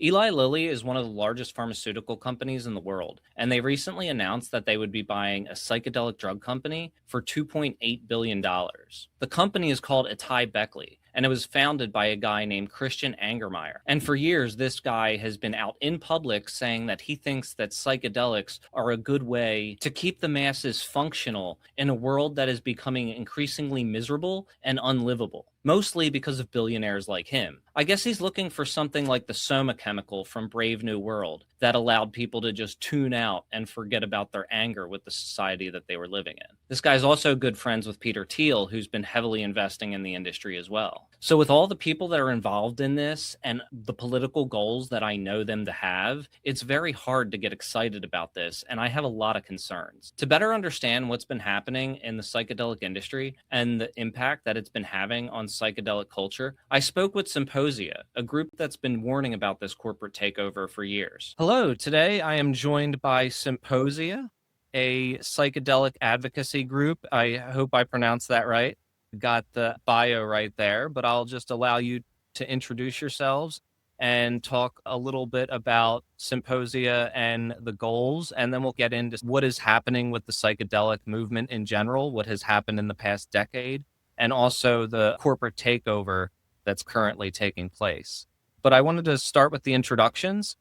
Eli Lilly is one of the largest pharmaceutical companies in the world, and they recently announced that they would be buying a psychedelic drug company for $2.8 billion. The company is called AtaiBeckley, and it was founded by a guy named Christian Angermeyer. And for years, this guy has been out in public saying that he thinks that psychedelics are a good way to keep the masses functional in a world that is becoming increasingly miserable and unlivable, mostly because of billionaires like him. I guess he's looking for something like the soma chemical from Brave New World that allowed people to just tune out and forget about their anger with the society that they were living in. This guy's also good friends with Peter Thiel, who's been heavily investing in the industry as well. So with all the people that are involved in this and the political goals that I know them to have, it's very hard to get excited about this, and I have a lot of concerns. To better understand what's been happening in the psychedelic industry and the impact that it's been having on psychedelic culture, I spoke with Psymposia, a group that's been warning about this corporate takeover for years. Hello, today I am joined by Psymposia, a psychedelic advocacy group. I hope I pronounced that right. Got the bio right there, but I'll just allow you to introduce yourselves and talk a little bit about Psymposia and the goals, and then we'll get into what is happening with the psychedelic movement in general, what has happened in the past decade, and also the corporate takeover that's currently taking place. But I wanted to start with the introductions,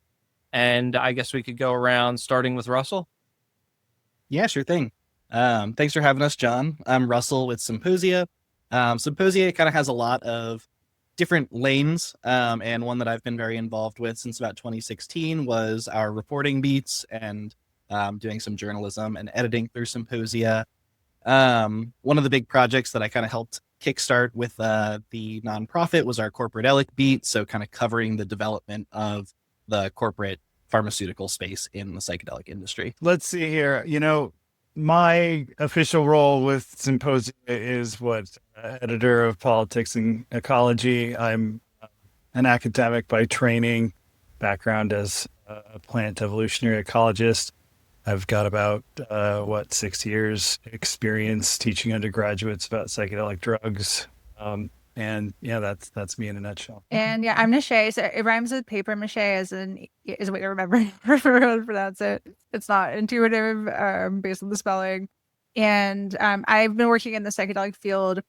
and I guess we could go around starting with Russell. Yeah, sure thing. Thanks for having us, John. I'm Russell with Psymposia. Psymposia kind of has a lot of different lanes, and one that I've been very involved with since about 2016 was our reporting beats and doing some journalism and editing through Psymposia. One of the big projects that I kind of helped kickstart with the nonprofit was our corporate beat, so kind of covering the development of the corporate pharmaceutical space in the psychedelic industry. Let's see here. My official role with Psymposia is editor of politics and ecology. I'm an academic by training, background as a plant evolutionary ecologist. I've got about 6 years experience teaching undergraduates about psychedelic drugs. And yeah, that's me in a nutshell. And yeah, I'm Neşe. So it rhymes with paper mache is what you remember how to pronounce it. It's not intuitive based on the spelling. And I've been working in the psychedelic field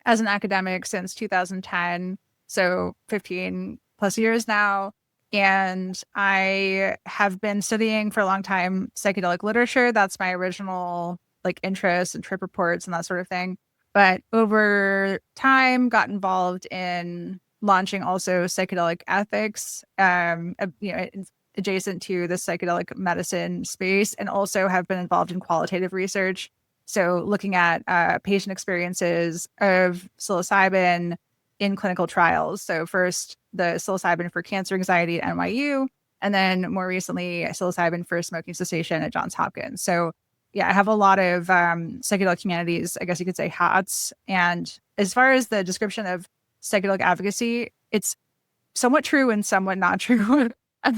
as an academic since 2010, so 15 plus years now. And I have been studying for a long time psychedelic literature. That's my original interest and trip reports and that sort of thing. But over time, got involved in launching also psychedelic ethics, adjacent to the psychedelic medicine space, and also have been involved in qualitative research. So looking at patient experiences of psilocybin in clinical trials. So first, the psilocybin for cancer anxiety at NYU, and then more recently, psilocybin for smoking cessation at Johns Hopkins. So yeah, I have a lot of psychedelic humanities, I guess you could say, hats. And as far as the description of psychedelic advocacy, it's somewhat true and somewhat not true.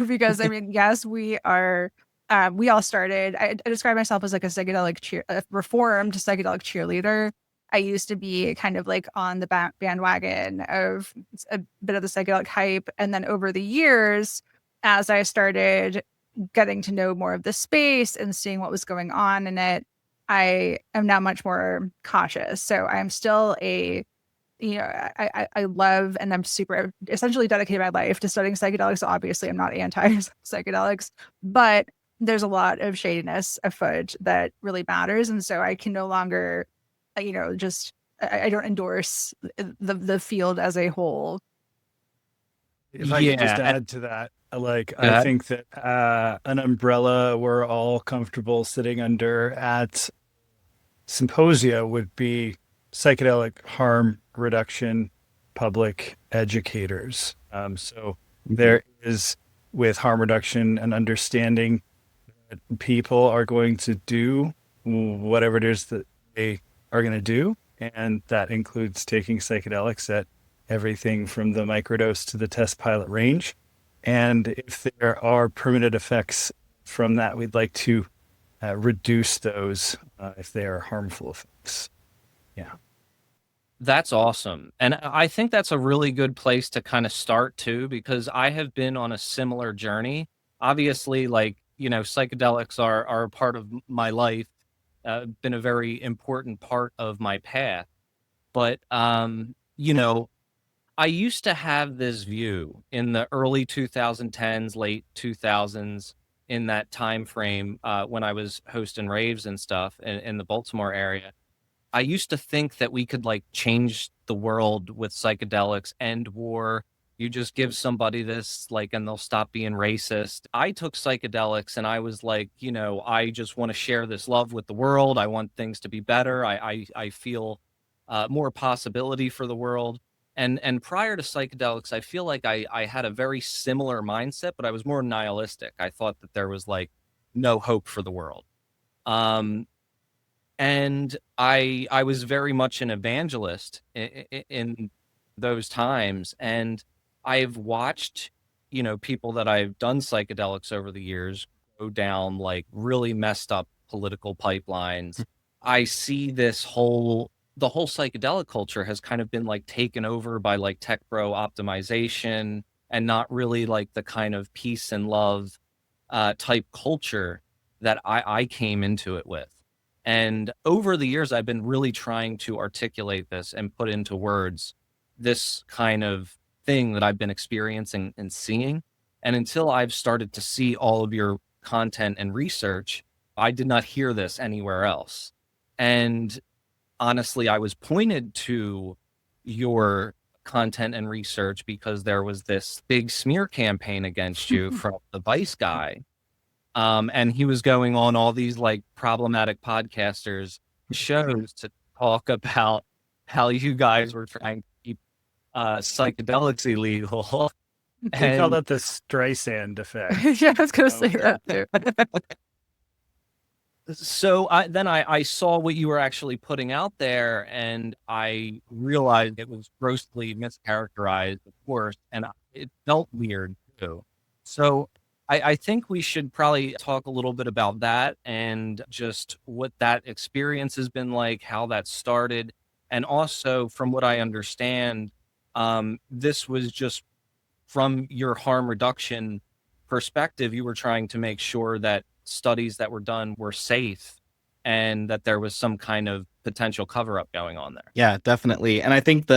Because, yes, we all started, I describe myself as a reformed psychedelic cheerleader. I used to be kind of on the bandwagon of a bit of the psychedelic hype. And then over the years, as I started getting to know more of the space and seeing what was going on in it, I am now much more cautious. So I'm still I love, and I'm super essentially dedicated my life to studying psychedelics. Obviously, I'm not anti-psychedelics, but there's a lot of shadiness afoot that really matters. And so I can no longer, I don't endorse the field as a whole. If I could just add to that, I think that an umbrella we're all comfortable sitting under at Psymposia would be psychedelic harm reduction public educators. So there is, with harm reduction, an understanding that people are going to do whatever it is that they are going to do. And that includes taking psychedelics at everything from the microdose to the test pilot range. And if there are permanent effects from that, we'd like to reduce those if they are harmful effects. Yeah. That's awesome. And I think that's a really good place to kind of start too, because I have been on a similar journey. Obviously, like, psychedelics are a part of my life, been a very important part of my path. But, I used to have this view in the early 2010s, late 2000s, in that time frame, when I was hosting raves and stuff in the Baltimore area. I used to think that we could like change the world with psychedelics, end war. You just give somebody this, like, and they'll stop being racist. I took psychedelics and I was like, I just want to share this love with the world. I want things to be better. I feel more possibility for the world. And prior to psychedelics, I feel like I had a very similar mindset, but I was more nihilistic. I thought that there was like no hope for the world. And I was very much an evangelist in those times. And I've watched, people that I've done psychedelics over the years go down like really messed up political pipelines. I see the whole psychedelic culture has kind of been like taken over by like tech bro optimization and not really like the kind of peace and love type culture that I came into it with. And over the years, I've been really trying to articulate this and put into words this kind of thing that I've been experiencing and seeing. And until I've started to see all of your content and research, I did not hear this anywhere else. And honestly, I was pointed to your content and research because there was this big smear campaign against you from the Vice guy. And he was going on all these like problematic podcasters shows to talk about how you guys were trying to keep psychedelics illegal. They call that the Streisand effect. Yeah, I was going to say that too. So I saw what you were actually putting out there, and I realized it was grossly mischaracterized, of course, and it felt weird too. So I think we should probably talk a little bit about that and just what that experience has been like, how that started. And also, from what I understand, this was just from your harm reduction perspective, you were trying to make sure that studies that were done were safe and that there was some kind of potential cover up going on there. Yeah, definitely. And I think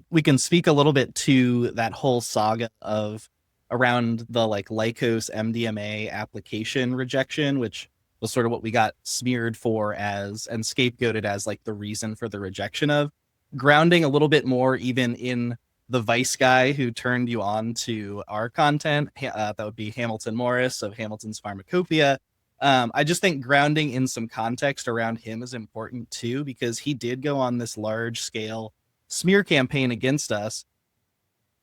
we can speak a little bit to that whole saga of around the like Lykos MDMA application rejection, which was sort of what we got smeared for as and scapegoated as like the reason for the rejection of. Grounding a little bit more even in the Vice guy who turned you on to our content, that would be Hamilton Morris of Hamilton's Pharmacopoeia. I just think grounding in some context around him is important too, because he did go on this large scale smear campaign against us.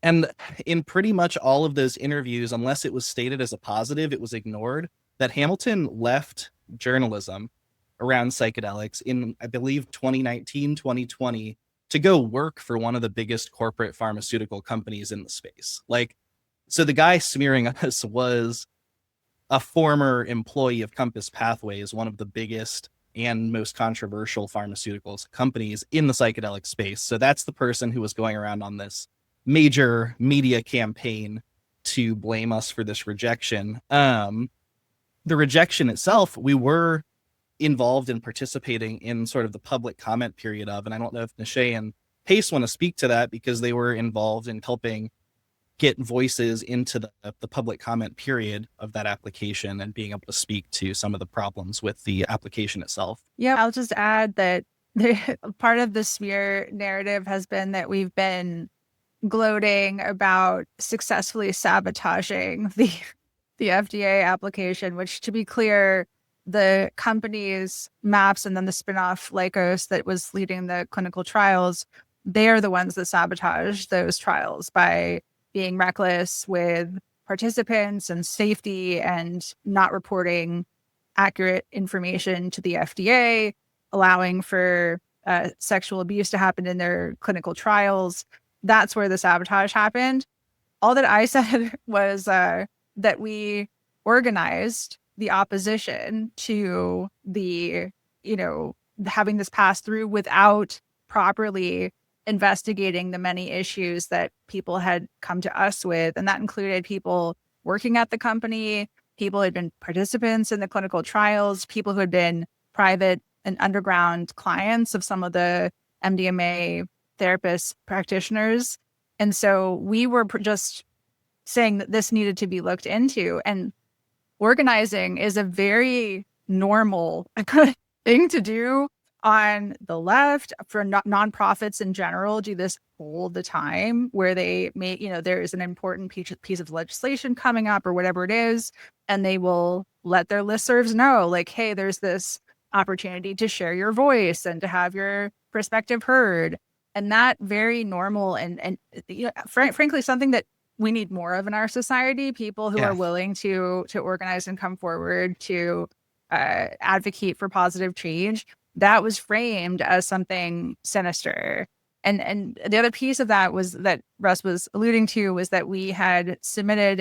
And in pretty much all of those interviews, unless it was stated as a positive, it was ignored that Hamilton left journalism around psychedelics in, I believe, 2019, 2020 to go work for one of the biggest corporate pharmaceutical companies in the space. Like, so the guy smearing us was a former employee of Compass Pathways, one of the biggest and most controversial pharmaceuticals companies in the psychedelic space. So that's the person who was going around on this major media campaign to blame us for this rejection. The rejection itself, we were involved in participating in sort of the public comment period of, and I don't know if Neşe and Pace want to speak to that because they were involved in helping get voices into the public comment period of that application and being able to speak to some of the problems with the application itself. Yeah, I'll just add that part of the smear narrative has been that we've been gloating about successfully sabotaging the FDA application, which, to be clear, the company's MAPS and then the spinoff Lykos that was leading the clinical trials, they are the ones that sabotage those trials by being reckless with participants and safety and not reporting accurate information to the FDA, allowing for sexual abuse to happen in their clinical trials. That's where the sabotage happened. All that I said was that we organized the opposition to the, having this pass through without properly investigating the many issues that people had come to us with. And that included people working at the company, people who had been participants in the clinical trials, people who had been private and underground clients of some of the MDMA therapists, practitioners. And so we were just saying that this needed to be looked into. And organizing is a very normal thing to do on the left. For nonprofits in general do this all the time, where they may, there is an important piece of legislation coming up or whatever it is, and they will let their listservs know, like, hey, there's this opportunity to share your voice and to have your perspective heard. And that very normal and frankly, something that we need more of in our society, people who are willing to organize and come forward to advocate for positive change. That was framed as something sinister. And the other piece of that was that Russ was alluding to was that we had submitted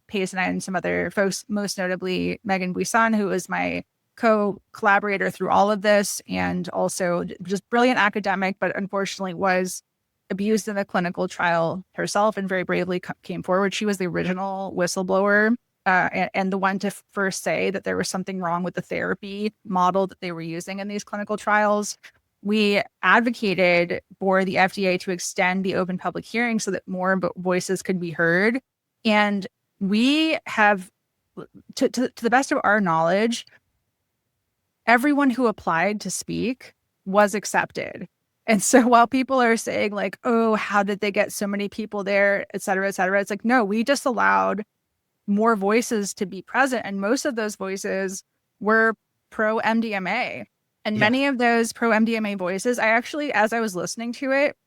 Pace and I and some other folks, most notably Megan Buisson, who was my co-collaborator through all of this, and also just brilliant academic, but unfortunately was abused in the clinical trial herself and very bravely came forward. She was the original whistleblower and the one to first say that there was something wrong with the therapy model that they were using in these clinical trials. We advocated for the FDA to extend the open public hearing so that more voices could be heard. And we have, to the best of our knowledge, everyone who applied to speak was accepted. And so while people are saying like, oh, how did they get so many people there, et cetera, it's like, no, we just allowed more voices to be present. And most of those voices were pro MDMA. And many of those pro MDMA voices, I actually, as I was listening to it,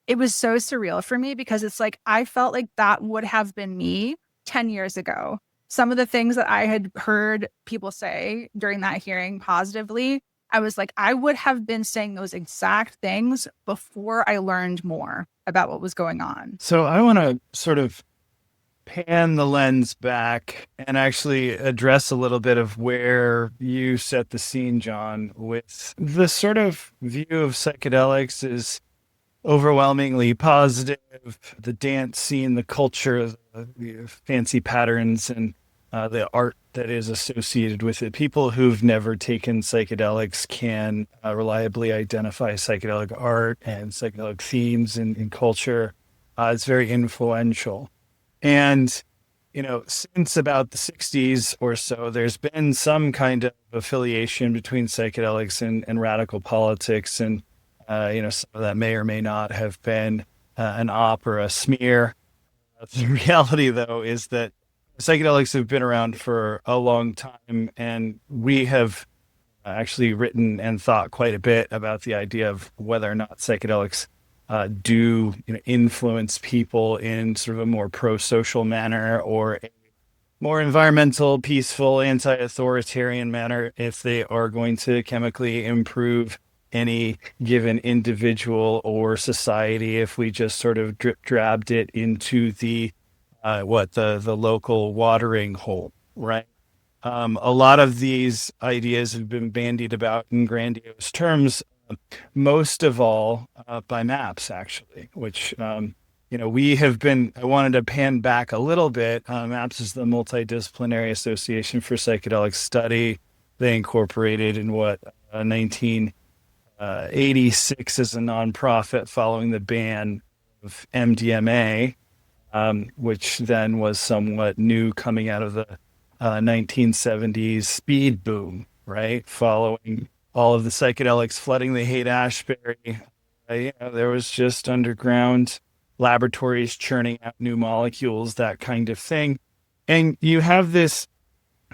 it was so surreal for me because it's like, I felt like that would have been me 10 years ago. Some of the things that I had heard people say during that hearing positively, I was like, I would have been saying those exact things before I learned more about what was going on. So I want to sort of pan the lens back and actually address a little bit of where you set the scene, John, with the sort of view of psychedelics is overwhelmingly positive. The dance scene, the culture, the fancy patterns, and the art that is associated with it. People who've never taken psychedelics can reliably identify psychedelic art and psychedelic themes in culture. It's very influential. And, since about the 60s or so, there's been some kind of affiliation between psychedelics and radical politics. And, some of that may or may not have been an op or a smear. The reality, though, is that psychedelics have been around for a long time, and we have actually written and thought quite a bit about the idea of whether or not psychedelics do influence people in sort of a more pro-social manner or a more environmental, peaceful, anti-authoritarian manner, if they are going to chemically improve any given individual or society, if we just sort of drip-drabbed it into the local watering hole, right? A lot of these ideas have been bandied about in grandiose terms, most of all by MAPS, actually, which, we have been, I wanted to pan back a little bit. MAPS is the Multidisciplinary Association for Psychedelic Study. They incorporated in 1986 as a nonprofit following the ban of MDMA, which then was somewhat new coming out of the 1970s speed boom, right? Following all of the psychedelics flooding the Haight-Ashbury, there was just underground laboratories churning out new molecules, that kind of thing. And you have this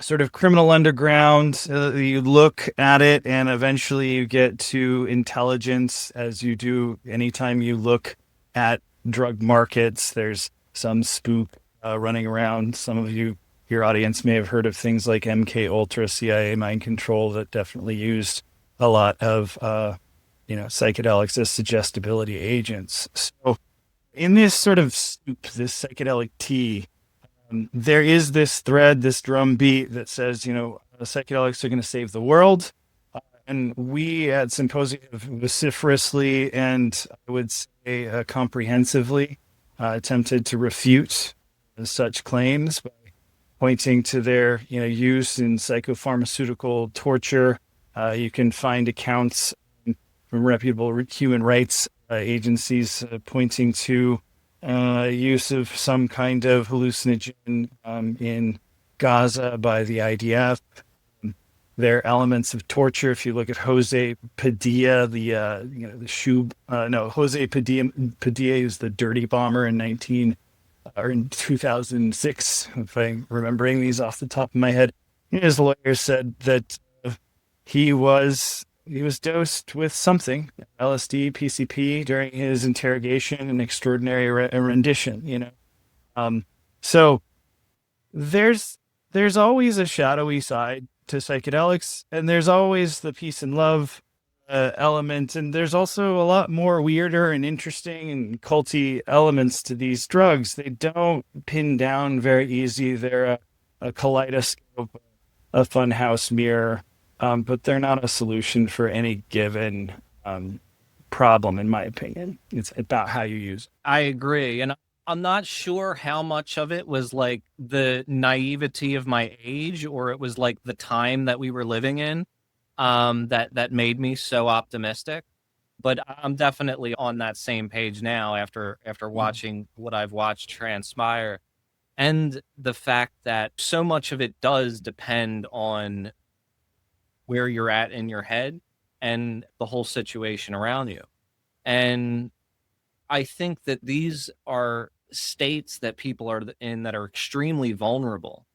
sort of criminal underground, you look at it and eventually you get to intelligence, as you do anytime you look at drug markets. There's some spook running around. Some of your audience may have heard of things like MKUltra, CIA mind control, that definitely used a lot of psychedelics as suggestibility agents. So in this sort of soup, this psychedelic tea, there is this thread, this drum beat that says, psychedelics are going to save the world. And we at Psymposia have vociferously and I would say comprehensively attempted to refute such claims by pointing to their use in psychopharmaceutical torture. You can find accounts from reputable human rights agencies pointing to use of some kind of hallucinogen in Gaza by the IDF. There are elements of torture. If you look at Jose Padilla, Jose Padilla is the dirty bomber in 2006, if I'm remembering these off the top of my head. His lawyer said that he was dosed with something, LSD, PCP, during his interrogation, an extraordinary rendition. So there's always a shadowy side to psychedelics, and there's always the peace and love element, and there's also a lot more weirder and interesting and culty elements to these drugs. They don't pin down very easy. They're a kaleidoscope, a funhouse mirror, but they're not a solution for any given problem, in my opinion. It's about how you use it. I agree, and I'm not sure how much of it was like the naivety of my age, or it was like the time that we were living in that made me so optimistic. But I'm definitely on that same page now after watching what I've watched transpire, and the fact that so much of it does depend on where you're at in your head and the whole situation around you. And I think that these are states that people are in that are extremely vulnerable.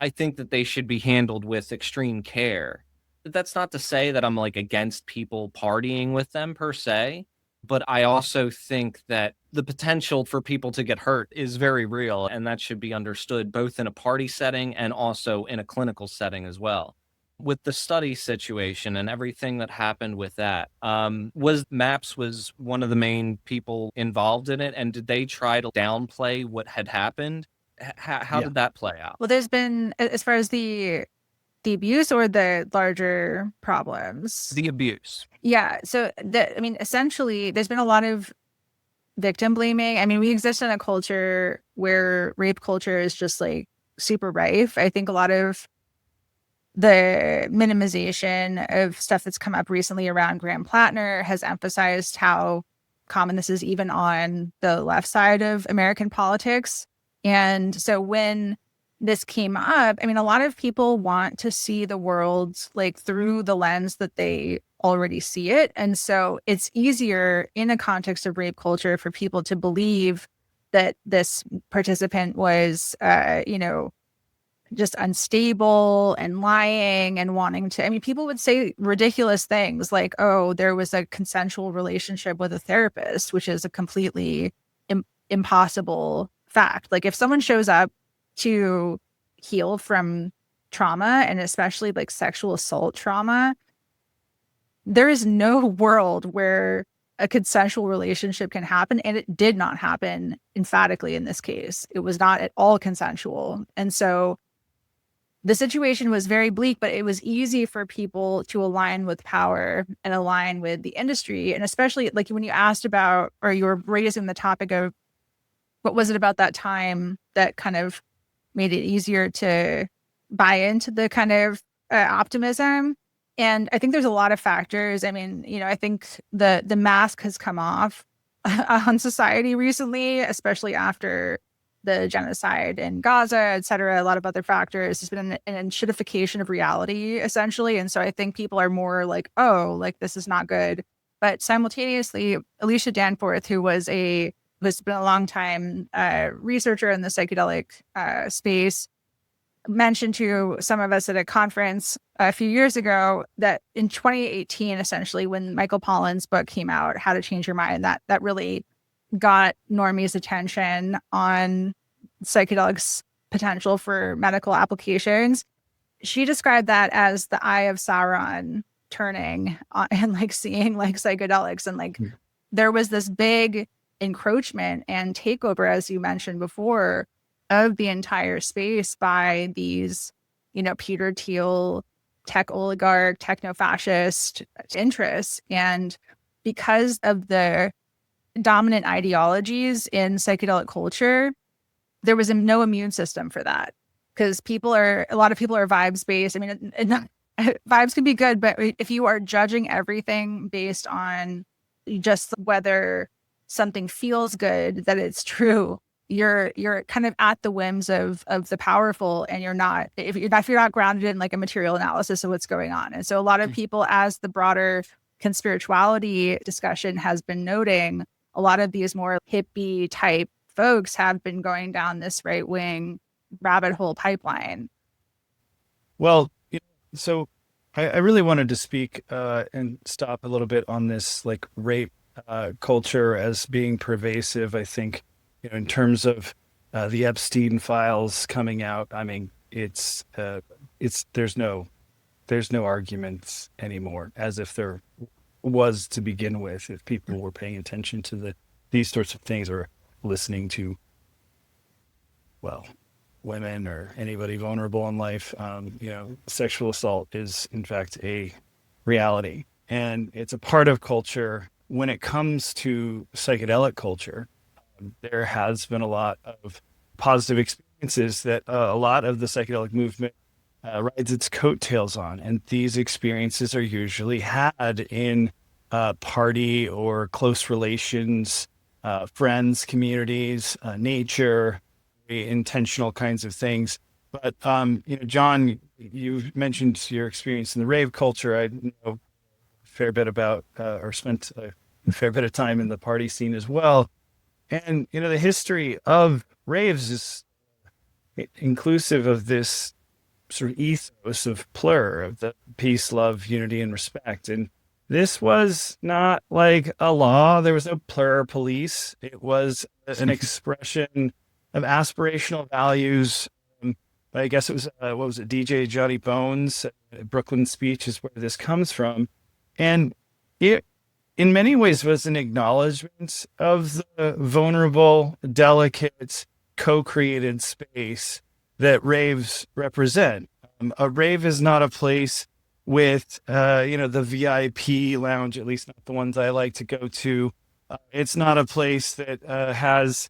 I think that they should be handled with extreme care. That's not to say that I'm like against people partying with them per se, but I also think that the potential for people to get hurt is very real, and that should be understood both in a party setting and also in a clinical setting as well. With the study situation and everything that happened with that, was MAPS was one of the main people involved in it, and did they try to downplay what had happened? How did that play out? Well, there's been, as far as the abuse or the larger problems? The abuse. Yeah. So, essentially, there's been a lot of victim blaming. I mean, we exist in a culture where rape culture is just like super rife. I think a lot of the minimization of stuff that's come up recently around Graham Plattner has emphasized how common this is even on the left side of American politics. And so when this came up, I mean, a lot of people want to see the world like through the lens that they already see it. And so it's easier in a context of rape culture for people to believe that this participant was, just unstable and lying and wanting to, I mean, people would say ridiculous things like, oh, there was a consensual relationship with a therapist, which is a completely impossible fact. Like if someone shows up to heal from trauma, and especially like sexual assault trauma, there is no world where a consensual relationship can happen. And it did not happen emphatically in this case. It was not at all consensual. And so the situation was very bleak, but it was easy for people to align with power and align with the industry. And especially like when you asked about, or you were raising the topic of what was it about that time that kind of made it easier to buy into the kind of optimism. And I think there's a lot of factors. I mean, I think the mask has come off on society recently, especially after the genocide in Gaza, et cetera, a lot of other factors. There's been an enshittification of reality, essentially. And so I think people are more like, oh, like this is not good. But simultaneously, Alicia Danforth, who's been a long time researcher in the psychedelic space, mentioned to some of us at a conference a few years ago that in 2018, essentially, when Michael Pollan's book came out, How to Change Your Mind, that really got normies' attention on psychedelics' potential for medical applications. She described that as the eye of Sauron turning on, and like seeing like psychedelics, and like there was this big encroachment and takeover, as you mentioned before, of the entire space by these, Peter Thiel tech oligarch, techno-fascist interests. And because of the dominant ideologies in psychedelic culture, there was no immune system for that, because a lot of people are vibes based. I mean, vibes can be good, but if you are judging everything based on just whether something feels good, that it's true, you're kind of at the whims of the powerful, and you're not, if you're not grounded in like a material analysis of what's going on. And so a lot of people, as the broader conspirituality discussion has been noting, a lot of these more hippie type folks have been going down this right wing rabbit hole pipeline. Well, so I really wanted to speak and stop a little bit on this like rape culture as being pervasive. I think, in terms of the Epstein files coming out, I mean, it's there's no arguments anymore, as if there was to begin with, if people were paying attention to these sorts of things, or listening to, well, women or anybody vulnerable in life. Sexual assault is in fact a reality, and it's a part of culture. When it comes to psychedelic culture, there has been a lot of positive experiences that a lot of the psychedelic movement rides its coattails on. And these experiences are usually had in party or close relations, friends, communities, nature, intentional kinds of things. But, John, you mentioned your experience in the rave culture. I know a fair bit about, or spent a fair bit of time in the party scene as well. And, the history of raves is inclusive of this sort of ethos of plur, of the peace, love, unity, and respect. And this was not like a law. There was no plur police. It was an expression of aspirational values. I guess it was, what was it, DJ Johnny Bones, Brooklyn Speech is where this comes from. And it, in many ways, was an acknowledgement of the vulnerable, delicate, co-created space that raves represent. A rave is not a place with, the VIP lounge, at least not the ones I like to go to. It's not a place that has,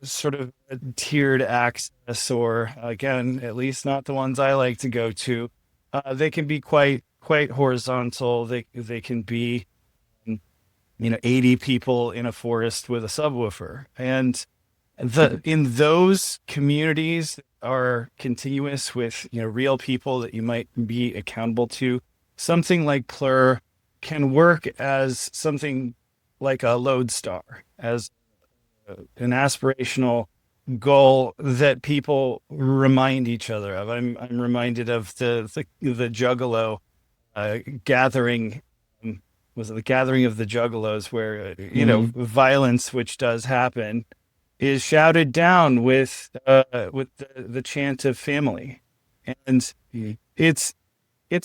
sort of a tiered access, or again, at least not the ones I like to go to. They can be quite horizontal. They can be, 80 people in a forest with a subwoofer. And in those communities that are continuous with, real people that you might be accountable to, something like plur can work as something like a lodestar, as an aspirational goal that people remind each other of. I'm reminded of the Juggalo gathering. Was it the gathering of the Juggalos, where violence, which does happen, is shouted down with the chant of family, and it's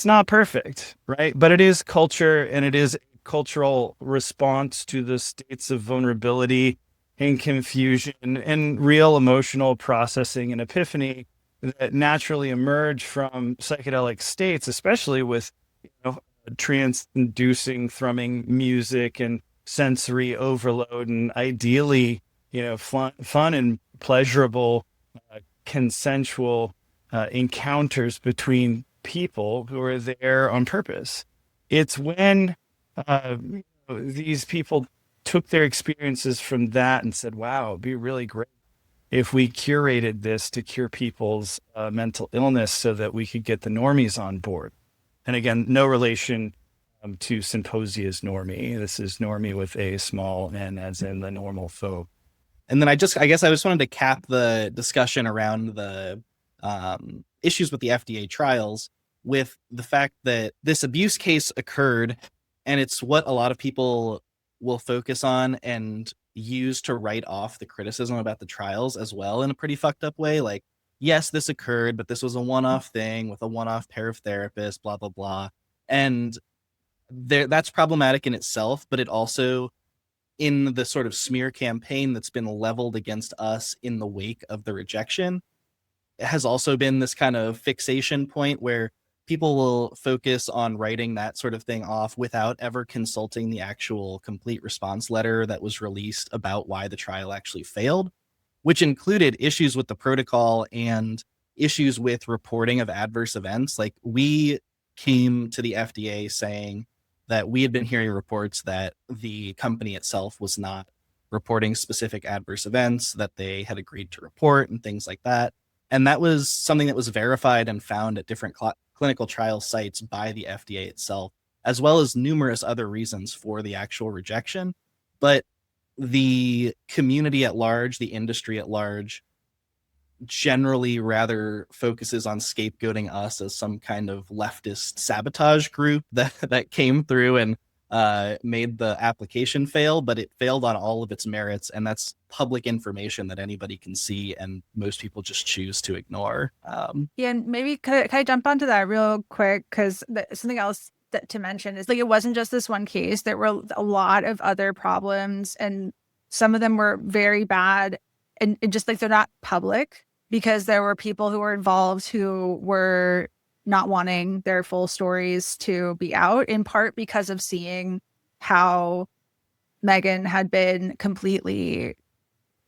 not perfect, right? But it is culture, and it is a cultural response to the states of vulnerability and confusion and real emotional processing and epiphany that naturally emerge from psychedelic states, especially with trance-inducing thrumming music and sensory overload, and ideally, fun and pleasurable, consensual encounters between people who are there on purpose. It's when these people took their experiences from that and said, wow, it'd be really great if we curated this to cure people's mental illness so that we could get the normies on board. And again, no relation to Psymposia's normie. This is normie with a small n, as in the normal folk. And then I guess I just wanted to cap the discussion around the issues with the FDA trials with the fact that this abuse case occurred, and it's what a lot of people will focus on and use to write off the criticism about the trials as well, in a pretty fucked up way. Like, yes, this occurred, but this was a one-off thing with a one-off pair of therapists, blah, blah, blah. And that's problematic in itself, but it also, in the sort of smear campaign that's been leveled against us in the wake of the rejection, it has also been this kind of fixation point where people will focus on writing that sort of thing off without ever consulting the actual complete response letter that was released about why the trial actually failed, which included issues with the protocol and issues with reporting of adverse events. Like, we came to the FDA saying that we had been hearing reports that the company itself was not reporting specific adverse events that they had agreed to report and things like that. And that was something that was verified and found at different clinical trial sites by the FDA itself, as well as numerous other reasons for the actual rejection. But the community at large, the industry at large, generally rather focuses on scapegoating us as some kind of leftist sabotage group that came through and made the application fail, but it failed on all of its merits, and that's public information that anybody can see, and most people just choose to ignore. Yeah, and maybe could I jump onto that real quick, because something else to mention is, like, it wasn't just this one case. There were a lot of other problems, and some of them were very bad, and just like they're not public because there were people who were involved who were not wanting their full stories to be out, in part because of seeing how Megan had been completely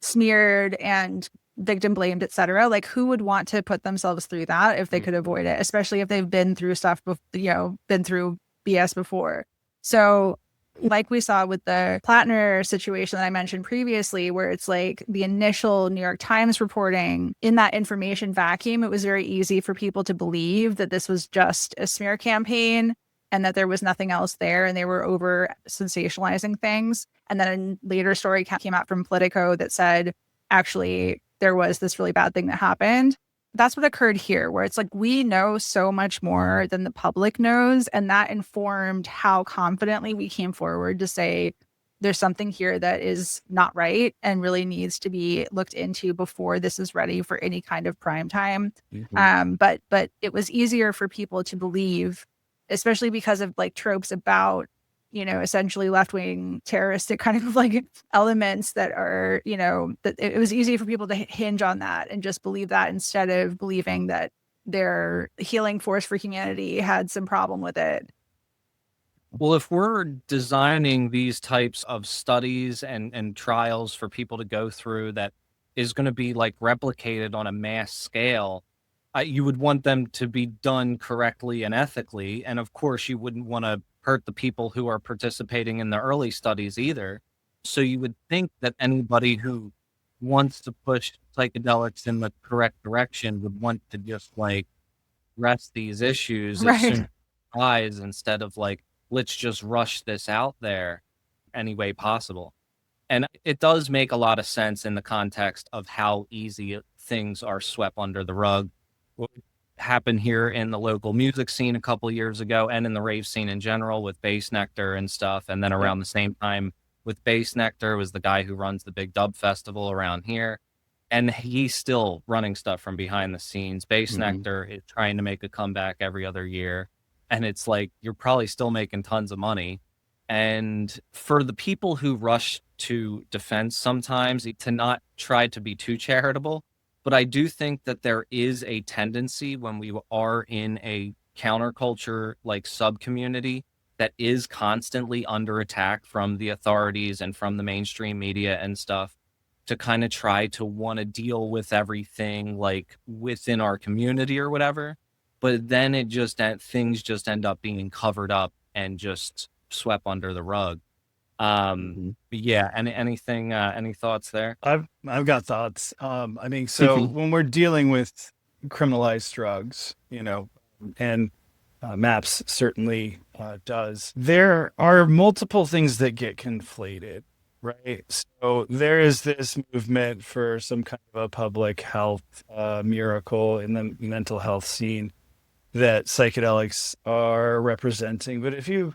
smeared and victim blamed, etc. Like, who would want to put themselves through that if they could avoid it, especially if they've been through stuff, been through BS before. So like we saw with the Plattner situation that I mentioned previously, where it's like the initial New York Times reporting, in that information vacuum, it was very easy for people to believe that this was just a smear campaign and that there was nothing else there, and they were over sensationalizing things. And then a later story came out from Politico that said, actually, there was this really bad thing that happened. That's what occurred here, where it's like, we know so much more than the public knows. And that informed how confidently we came forward to say, there's something here that is not right and really needs to be looked into before this is ready for any kind of prime time. Mm-hmm. But it was easier for people to believe, especially because of like tropes about, essentially left-wing terroristic kind of like elements that are, that it was easy for people to hinge on that and just believe that, instead of believing that their healing force for humanity had some problem with it. Well, if we're designing these types of studies and trials for people to go through that is going to be like replicated on a mass scale, you would want them to be done correctly and ethically. And of course, you wouldn't want to hurt the people who are participating in the early studies either. So you would think that anybody who wants to push psychedelics in the correct direction would want to just like rest these issues as soon as it dies, instead of like, let's just rush this out there any way possible. And it does make a lot of sense in the context of how easy things are swept under the rug. What happened here in the local music scene a couple of years ago, and in the rave scene in general, with Bass Nectar and stuff. And then around the same time with Bass Nectar was the guy who runs the big dub festival around here. And he's still running stuff from behind the scenes. Bass Nectar is trying to make a comeback every other year. And it's like, you're probably still making tons of money. And for the people who rush to defense sometimes, to not try to be too charitable, but I do think that there is a tendency when we are in a counterculture like sub-community that is constantly under attack from the authorities and from the mainstream media and stuff, to kind of try to want to deal with everything like within our community or whatever. But then things just end up being covered up and just swept under the rug. Yeah. Any thoughts there? I've got thoughts. When we're dealing with criminalized drugs, and MAPS certainly does, there are multiple things that get conflated, right? So there is this movement for some kind of a public health miracle in the mental health scene that psychedelics are representing. But if you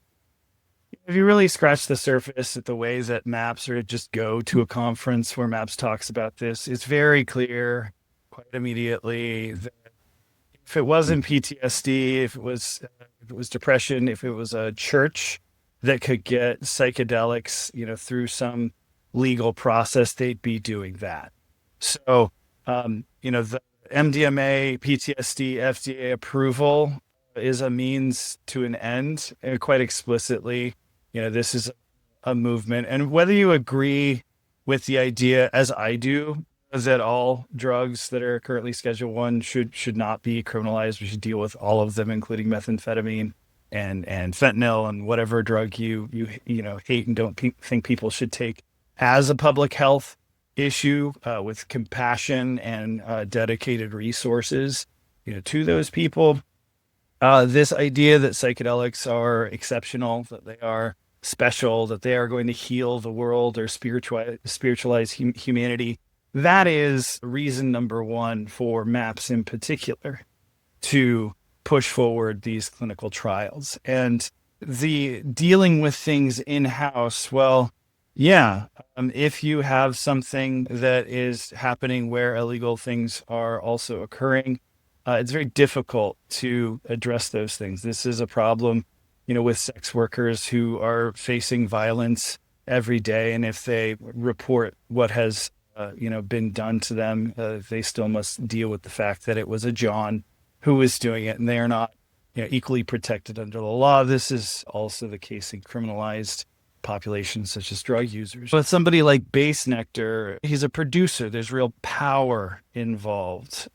really scratch the surface at the ways that MAPS, or just go to a conference where MAPS talks about this, it's very clear quite immediately that if it wasn't PTSD, if it was depression, if it was a church that could get psychedelics, through some legal process, they'd be doing that. So, the MDMA, PTSD, FDA approval is a means to an end, quite explicitly. This is a movement. And whether you agree with the idea, as I do, that all drugs that are currently Schedule 1 should not be criminalized. We should deal with all of them, including methamphetamine and fentanyl and whatever drug you hate and don't think people should take as a public health issue, with compassion and dedicated resources to those people. This idea that psychedelics are exceptional, that they are special, that they are going to heal the world or spiritualize humanity, that is reason number one for MAPS in particular to push forward these clinical trials. And the dealing with things in-house, well, yeah, if you have something that is happening where illegal things are also occurring, it's very difficult to address those things. This is a problem, with sex workers who are facing violence every day. And if they report what has, been done to them, they still must deal with the fact that it was a John who was doing it, and they are not, equally protected under the law. This is also the case in criminalized populations such as drug users. With somebody like Base Nectar, he's a producer. There's real power involved.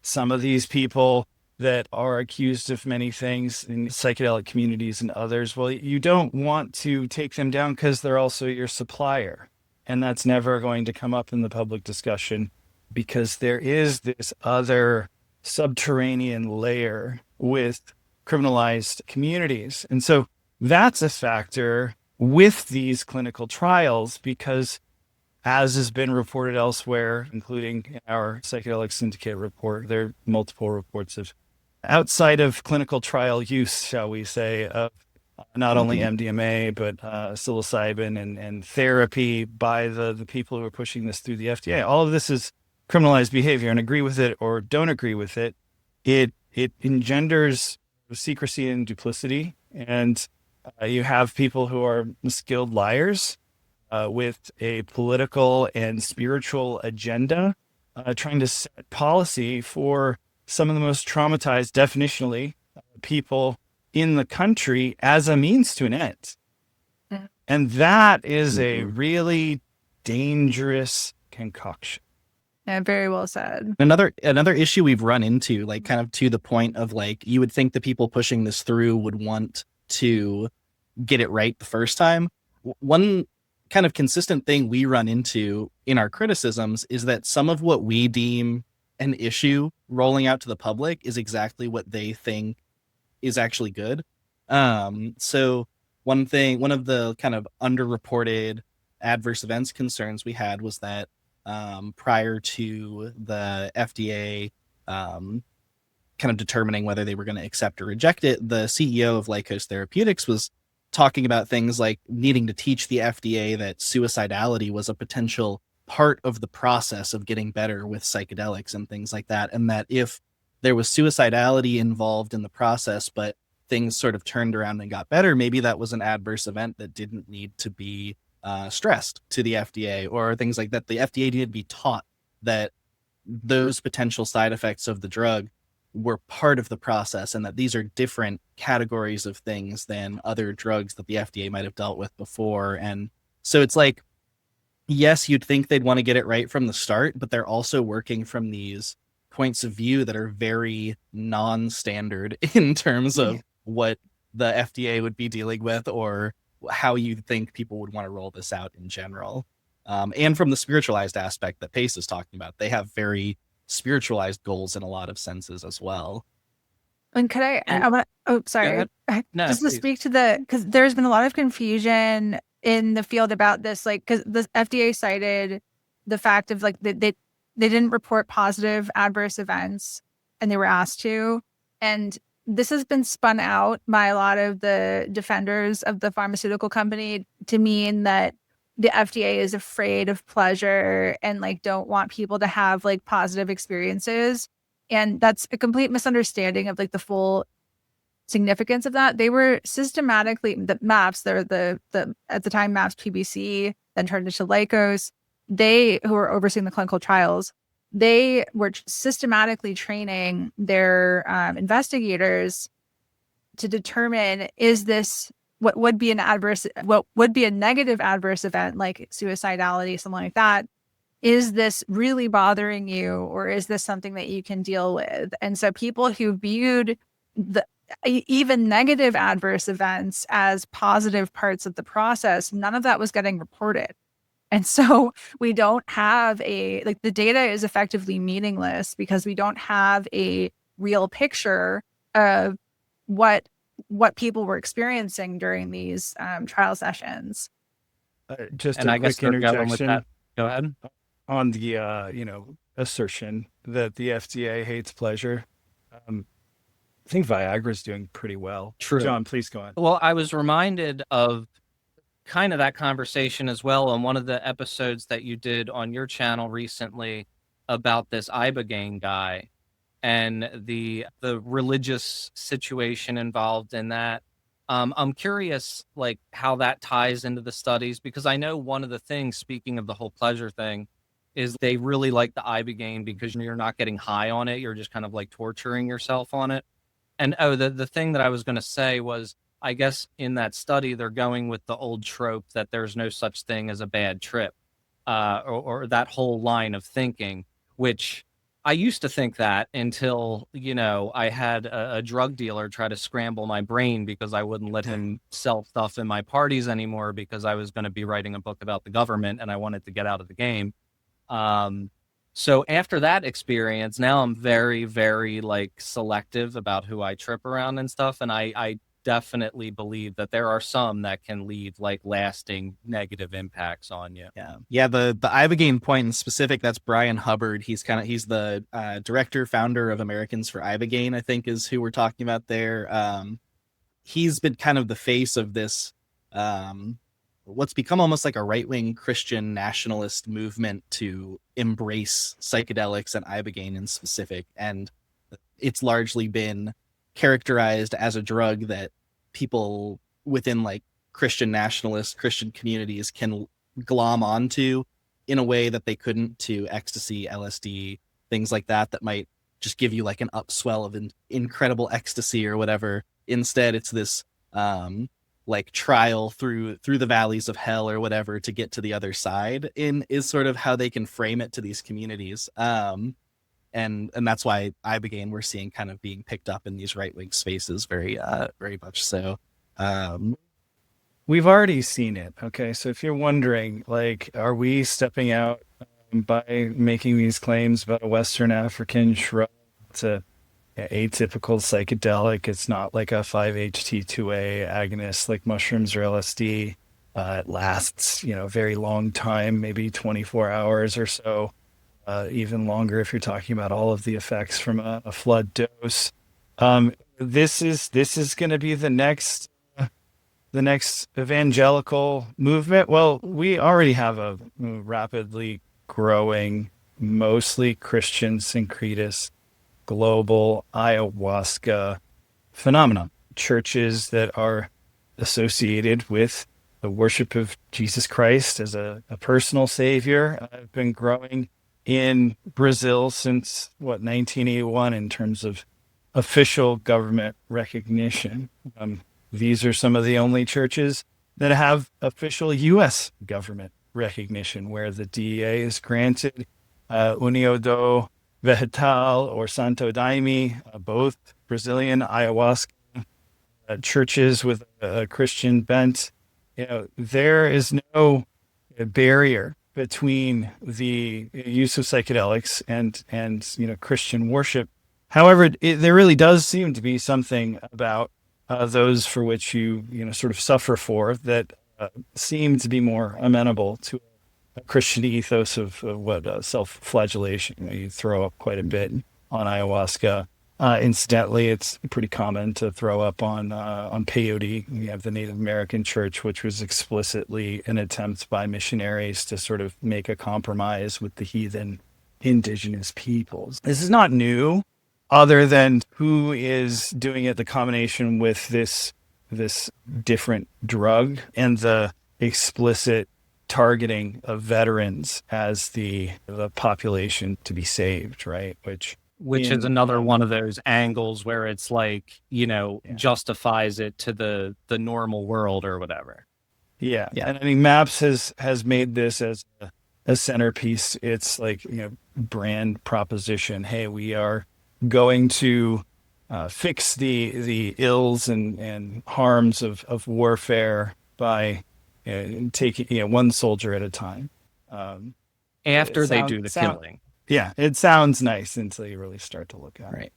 Some of these people that are accused of many things in psychedelic communities and others, well, you don't want to take them down because they're also your supplier. And that's never going to come up in the public discussion because there is this other subterranean layer with criminalized communities. And so that's a factor with these clinical trials because, as has been reported elsewhere, including in our Psychedelic Syndicate report, there are multiple reports of outside of clinical trial use, shall we say, of not only MDMA, but psilocybin and therapy by the people who are pushing this through the FDA. All of this is criminalized behavior, and agree with it or don't agree with it. It engenders secrecy and duplicity, and you have people who are skilled liars with a political and spiritual agenda, trying to set policy for some of the most traumatized, definitionally, people in the country as a means to an end. Yeah. And that is a really dangerous concoction. Yeah, very well said. Another issue we've run into, like kind of to the point of like, you would think the people pushing this through would want to get it right the first time. One kind of consistent thing we run into in our criticisms is that some of what we deem an issue rolling out to the public is exactly what they think is actually good. So one of the kind of underreported adverse events concerns we had was that prior to the FDA kind of determining whether they were going to accept or reject it, the CEO of Lykos Therapeutics was talking about things like needing to teach the FDA that suicidality was a potential part of the process of getting better with psychedelics and things like that. And that if there was suicidality involved in the process, but things sort of turned around and got better, maybe that was an adverse event that didn't need to be stressed to the FDA or things like that. The FDA needed to be taught that those potential side effects of the drug were part of the process and that these are different categories of things than other drugs that the FDA might have dealt with before. And so it's like, yes, you'd think they'd want to get it right from the start, but they're also working from these points of view that are very non-standard in terms of what the FDA would be dealing with or how you think people would want to roll this out in general. And from the spiritualized aspect that Pace is talking about, they have very spiritualized goals in a lot of senses as well. And could I want sorry. No, just please. to speak to because there's been a lot of confusion in the field about this, like, because the FDA cited the fact of like they didn't report positive adverse events and they were asked to. And this has been spun out by a lot of the defenders of the pharmaceutical company to mean that the FDA is afraid of pleasure and like don't want people to have like positive experiences. And that's a complete misunderstanding of like the full significance of that. They were systematically, the MAPS, they're the at the time MAPS PBC, then turned into Lykos. They, who were overseeing the clinical trials, they were systematically training their investigators to determine, is this what would be a negative adverse event like suicidality, something like that? Is this really bothering you, or is this something that you can deal with? And so people who viewed the even negative adverse events as positive parts of the process, none of that was getting reported. And so we don't have the data is effectively meaningless because we don't have a real picture of what people were experiencing during these trial sessions. Just and a I guess quick they're going with interjection that. Go ahead. on the assertion that the FDA hates pleasure. I think Viagra's doing pretty well. True. John, please go on. Well, I was reminded of kind of that conversation as well on one of the episodes that you did on your channel recently about this Ibogaine guy and the religious situation involved in that. I'm curious, like, how that ties into the studies, because I know one of the things, speaking of the whole pleasure thing, is they really like the Ibogaine because you're not getting high on it. You're just kind of like torturing yourself on it. And the thing that I was going to say was, I guess in that study, they're going with the old trope that there's no such thing as a bad trip, or that whole line of thinking, which I used to think that until, I had a drug dealer try to scramble my brain because I wouldn't let him sell stuff in my parties anymore because I was going to be writing a book about the government and I wanted to get out of the game. So after that experience, now I'm very, very selective about who I trip around and stuff. And I definitely believe that there are some that can leave lasting negative impacts on you. Yeah. The Ibogaine point in specific, that's Bryan Hubbard. He's the director, founder of Americans for Ibogaine, I think is who we're talking about there. He's been kind of the face of this, what's become almost like a right-wing Christian nationalist movement to embrace psychedelics and Ibogaine in specific. And it's largely been characterized as a drug that people within Christian nationalist, Christian communities can glom onto in a way that they couldn't to ecstasy, LSD, things like that might just give you an upswell of incredible ecstasy or whatever. Instead, it's this trial through the valleys of hell or whatever to get to the other side is sort of how they can frame it to these communities. And that's why Ibogaine we're seeing kind of being picked up in these right-wing spaces very much so. We've already seen it. Okay. So if you're wondering, are we stepping out by making these claims about a Western African shrub to atypical psychedelic? It's not like a 5-HT2A agonist like mushrooms or LSD. It lasts, a very long time, maybe 24 hours or so, even longer if you're talking about all of the effects from a flood dose. This is going to be the next evangelical movement. Well, we already have a rapidly growing, mostly Christian syncretist global ayahuasca phenomenon. Churches that are associated with the worship of Jesus Christ as a personal savior have been growing in Brazil since 1981 in terms of official government recognition. These are some of the only churches that have official U.S. government recognition, where the DEA is granted União do Vegetal or Santo Daime, both Brazilian ayahuasca churches with a Christian bent. There is no barrier between the use of psychedelics and Christian worship. However, there really does seem to be something about those for which you sort of suffer for that seem to be more amenable to a Christian ethos of self-flagellation. You throw up quite a bit on ayahuasca. Incidentally, it's pretty common to throw up on peyote. You have the Native American church, which was explicitly an attempt by missionaries to sort of make a compromise with the heathen indigenous peoples. This is not new, other than who is doing it, the combination with this different drug and the explicit targeting of veterans as the population to be saved, right? Which which is another one of those angles where it's like, justifies it to the normal world or whatever. Yeah. And I mean, MAPS has made this as a centerpiece. It's like, brand proposition. Hey, we are going to fix the ills and harms of warfare by taking one soldier at a time. After they do the killing. Yeah, it sounds nice until you really start to look at it.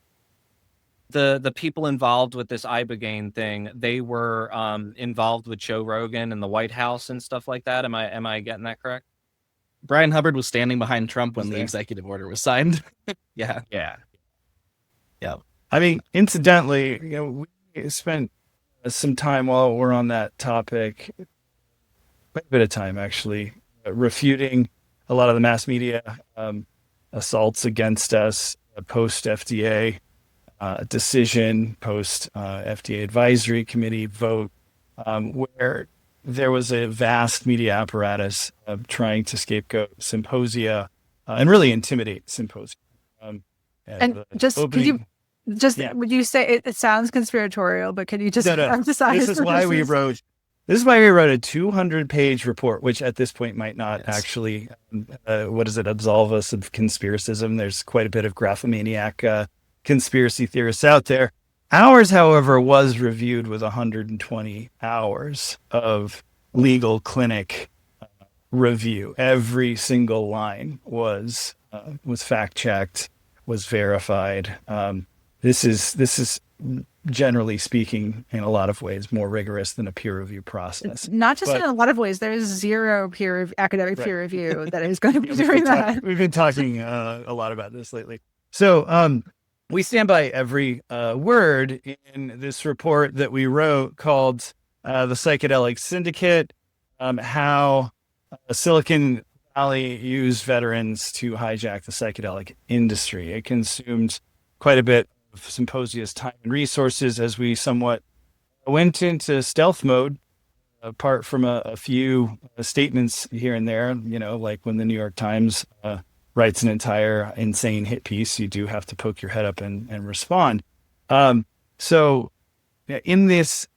The people involved with this Ibogaine thing, they were involved with Joe Rogan and the White House and stuff like that. Am I getting that correct? Bryan Hubbard was standing behind Trump when the executive order was signed. Yeah. I mean, incidentally, we spent some time while we're on that topic, quite a bit of time actually, refuting a lot of the mass media assaults against us post FDA decision, post FDA advisory committee vote, where there was a vast media apparatus trying to scapegoat Psymposia and really intimidate Psymposia. And just could you would you say it sounds conspiratorial, but can you just emphasize this is why we wrote a 200-page report, which at this point might not actually absolve us of conspiracism. There's quite a bit of graphomaniac conspiracy theorists out there. Ours, however, was reviewed with 120 hours of legal clinic review. Every single line was fact checked, was verified. This is generally speaking, in a lot of ways, more rigorous than a peer review process. Not just in a lot of ways. There's zero academic peer review that is going to be doing that. We've been talking a lot about this lately. So we stand by every word in this report that we wrote called the Psychedelic Syndicate, how Silicon Valley used veterans to hijack the psychedelic industry. It consumed quite a bit of Symposia's time and resources as we somewhat went into stealth mode, apart from a few statements here and there, like when the New York Times writes an entire insane hit piece, you do have to poke your head up and respond. So in this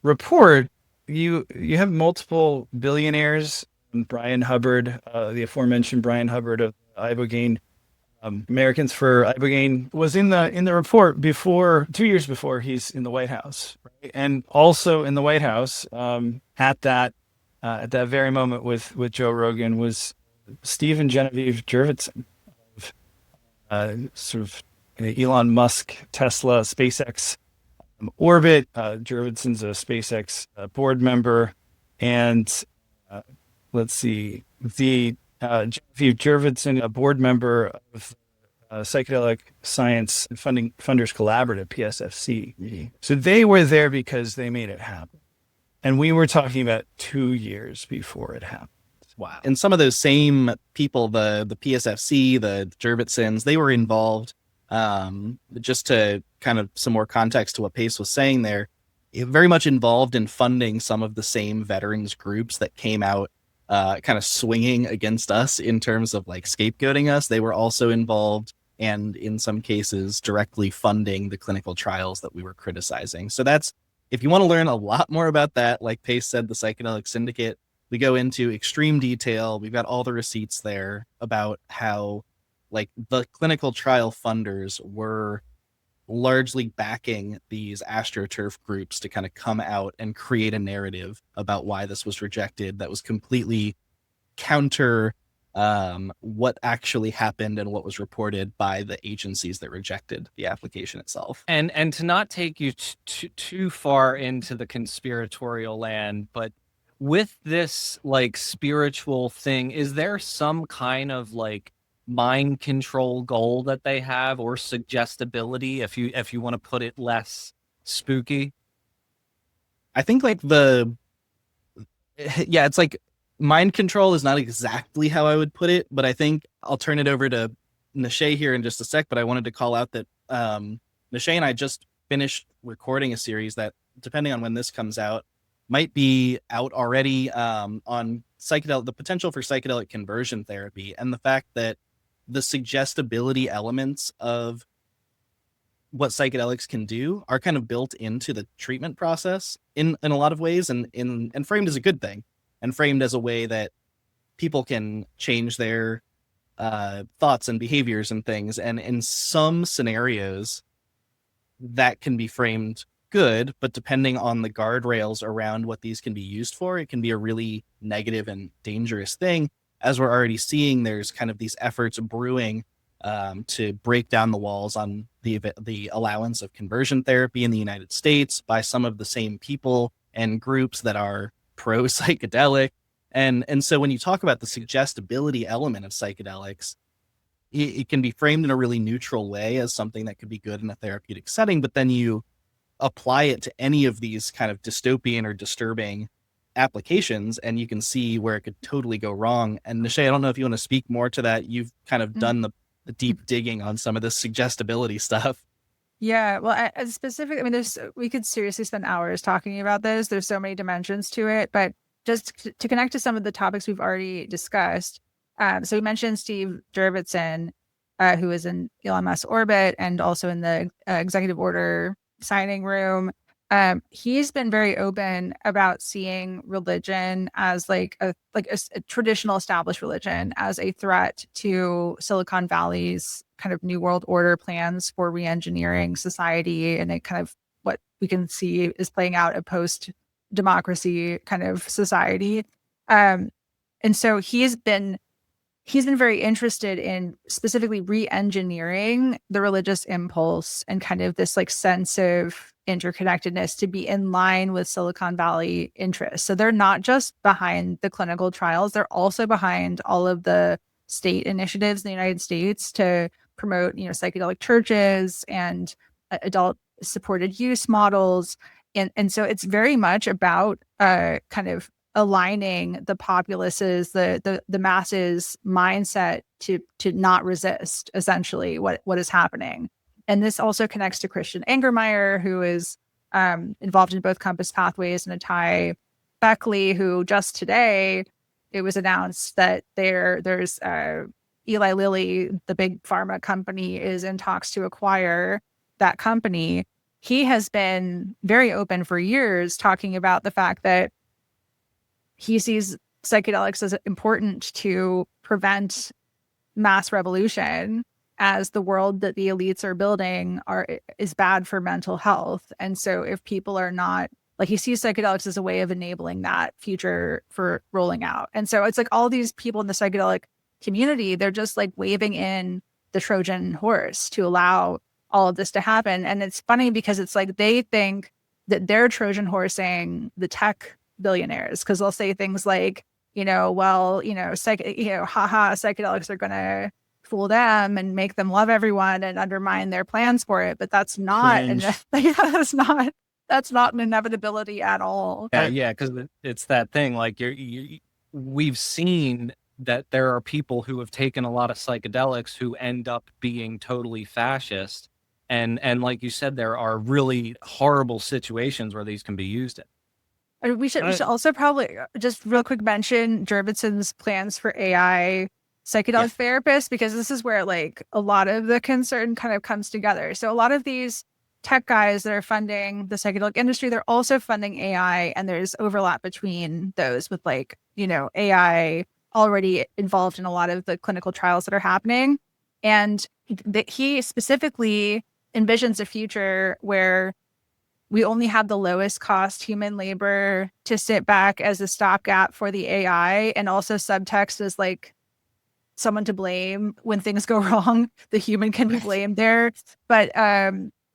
report, you have multiple billionaires. Bryan Hubbard, the aforementioned Bryan Hubbard of Ibogaine, Americans for Ibogaine, was in the report 2 years before he's in the White House, right? And also in the White House at that very moment with Joe Rogan was Steve and Genevieve Jurvetson, sort of Elon Musk, Tesla, SpaceX, Orbit. Jurvetson's a SpaceX board member, and let's see, the Genevieve Jurvetson, a board member of Psychedelic Science Funders Collaborative, PSFC. Mm-hmm. So they were there because they made it happen. And we were talking about 2 years before it happened. Wow. And some of those same people, the PSFC, the Jurvetsons, they were involved, just to kind of some more context to what Pace was saying there, very much involved in funding some of the same veterans groups that came out kind of swinging against us in terms of like scapegoating us. They were also involved and in some cases directly funding the clinical trials that we were criticizing. So that's, if you want to learn a lot more about that, like Pace said, the Psychedelic Syndicate, we go into extreme detail. We've got all the receipts there about how like the clinical trial funders were largely backing these AstroTurf groups to kind of come out and create a narrative about why this was rejected that was completely counter what actually happened and what was reported by the agencies that rejected the application itself. And to not take you too far into the conspiratorial land, but with this like spiritual thing, is there some kind of like mind control goal that they have, or suggestibility, if you want to put it less spooky? I think like it's like mind control is not exactly how I would put it, but I think I'll turn it over to Neşe here in just a sec. But I wanted to call out that Neşe and I just finished recording a series that, depending on when this comes out, might be out already on the potential for psychedelic conversion therapy, and the fact that the suggestibility elements of what psychedelics can do are kind of built into the treatment process in a lot of ways, and framed as a good thing, and framed as a way that people can change their thoughts and behaviors and things. And in some scenarios that can be framed good, but depending on the guardrails around what these can be used for, it can be a really negative and dangerous thing. As we're already seeing, there's kind of these efforts brewing to break down the walls on the allowance of conversion therapy in the United States by some of the same people and groups that are pro psychedelic. And so when you talk about the suggestibility element of psychedelics, it can be framed in a really neutral way as something that could be good in a therapeutic setting, but then you apply it to any of these kind of dystopian or disturbing applications, and you can see where it could totally go wrong. And Neşe, I don't know if you want to speak more to that. You've kind of done the deep digging on some of this suggestibility stuff. Yeah, well, specifically, I mean, we could seriously spend hours talking about this. There's so many dimensions to it, but just to connect to some of the topics we've already discussed. So we mentioned Steve Jurvetson, who is in Elon Musk's orbit and also in the executive order signing room. He's been very open about seeing religion as like a traditional established religion as a threat to Silicon Valley's kind of new world order plans for re-engineering society, and it kind of what we can see is playing out a post-democracy kind of society. And so he's been very interested in specifically re-engineering the religious impulse and kind of this like sense of interconnectedness to be in line with Silicon Valley interests. So they're not just behind the clinical trials, they're also behind all of the state initiatives in the United States to promote, psychedelic churches and adult supported use models. And so it's very much about kind of aligning the populace's, the masses mindset to not resist essentially what is happening. And this also connects to Christian Angermeyer, who is involved in both Compass Pathways, and AtaiBeckley, who just today it was announced that there's Eli Lilly, the big pharma company, is in talks to acquire that company. He has been very open for years talking about the fact that he sees psychedelics as important to prevent mass revolution, as the world that the elites are building is bad for mental health. And so if people are not, like, he sees psychedelics as a way of enabling that future for rolling out. And so it's like all these people in the psychedelic community, they're just like waving in the Trojan horse to allow all of this to happen. And it's funny because it's like they think that they're Trojan horsing the tech billionaires, because they'll say things like, psychedelics are going to fool them and make them love everyone and undermine their plans for it. But that's not, that's not an inevitability at all. Yeah, because it's that thing. Like we've seen that there are people who have taken a lot of psychedelics who end up being totally fascist, and like you said, there are really horrible situations where these can be used in. We should also probably just real quick mention Jurvetson's plans for AI psychedelic therapists, because this is where like a lot of the concern kind of comes together. So a lot of these tech guys that are funding the psychedelic industry, they're also funding AI, and there's overlap between those with AI already involved in a lot of the clinical trials that are happening. And he specifically envisions a future where we only have the lowest cost human labor to sit back as a stopgap for the AI, and also subtext is like someone to blame when things go wrong. The human can be blamed there. But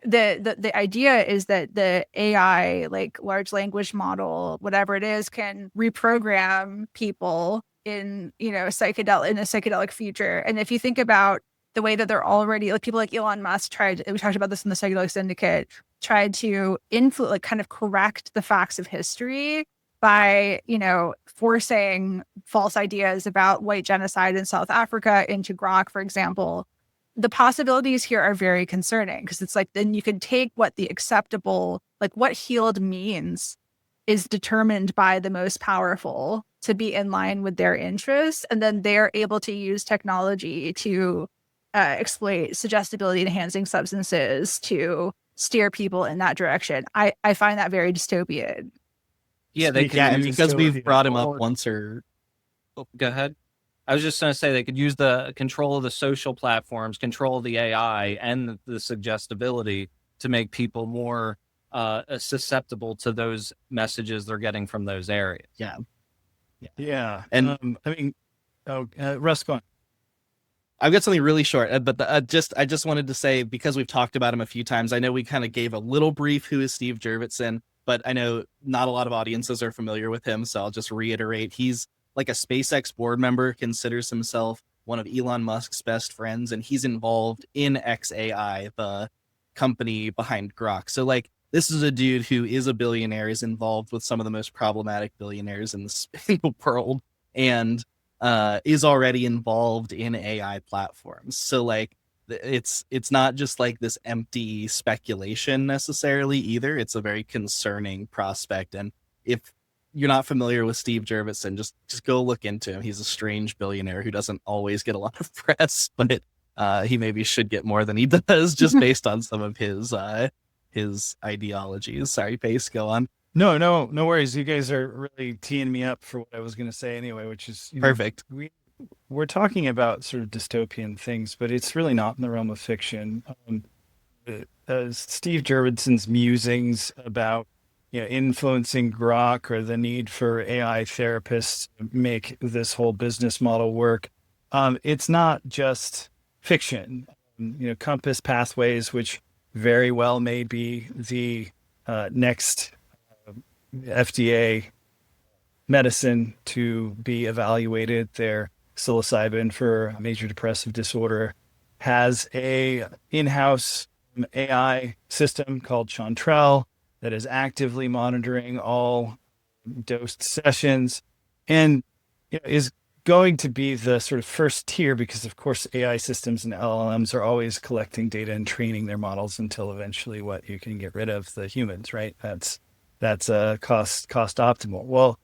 the idea is that the AI, like large language model, whatever it is, can reprogram people in a psychedelic future. And if you think about the way that they're already, like, people like Elon Musk we talked about this in the Psychedelic Syndicate, tried to kind of correct the facts of history by, forcing false ideas about white genocide in South Africa into Grok, for example. The possibilities here are very concerning, because it's like, then you can take what the acceptable, like what healed means is determined by the most powerful to be in line with their interests, and then they're able to use technology to exploit suggestibility enhancing substances to steer people in that direction. I find that very dystopian. Yeah, and because we've brought him up once or... Oh, go ahead. I was just going to say they could use the control of the social platforms, control of the AI, and the suggestibility to make people more susceptible to those messages they're getting from those areas. Yeah. And Russ, go on. I've got something really short, but I just wanted to say, because we've talked about him a few times, I know we kind of gave a little brief who is Steve Jurvetson, but I know not a lot of audiences are familiar with him, so I'll just reiterate. He's like a SpaceX board member, considers himself one of Elon Musk's best friends, and he's involved in XAI, the company behind Grok. So like, this is a dude who is a billionaire, is involved with some of the most problematic billionaires in the world, and is already involved in AI platforms. So like, it's not just like this empty speculation necessarily either. It's a very concerning prospect. And if you're not familiar with Steve Jurvetson, just go look into him. He's a strange billionaire who doesn't always get a lot of press, but he maybe should get more than he does, just based on some of his ideologies. Sorry, Pace, go on. No worries. You guys are really teeing me up for what I was going to say anyway, which is perfect. We're talking about sort of dystopian things, but it's really not in the realm of fiction. Steve Jurvetson's musings about influencing Grok or the need for AI therapists to make this whole business model work. It's not just fiction. Compass Pathways, which very well may be the next FDA medicine to be evaluated, their psilocybin for major depressive disorder, has a in-house AI system called Chantrell that is actively monitoring all dosed sessions, and is going to be the sort of first tier, because of course AI systems and LLMs are always collecting data and training their models until eventually you can get rid of the humans, right? That's cost optimal. Well,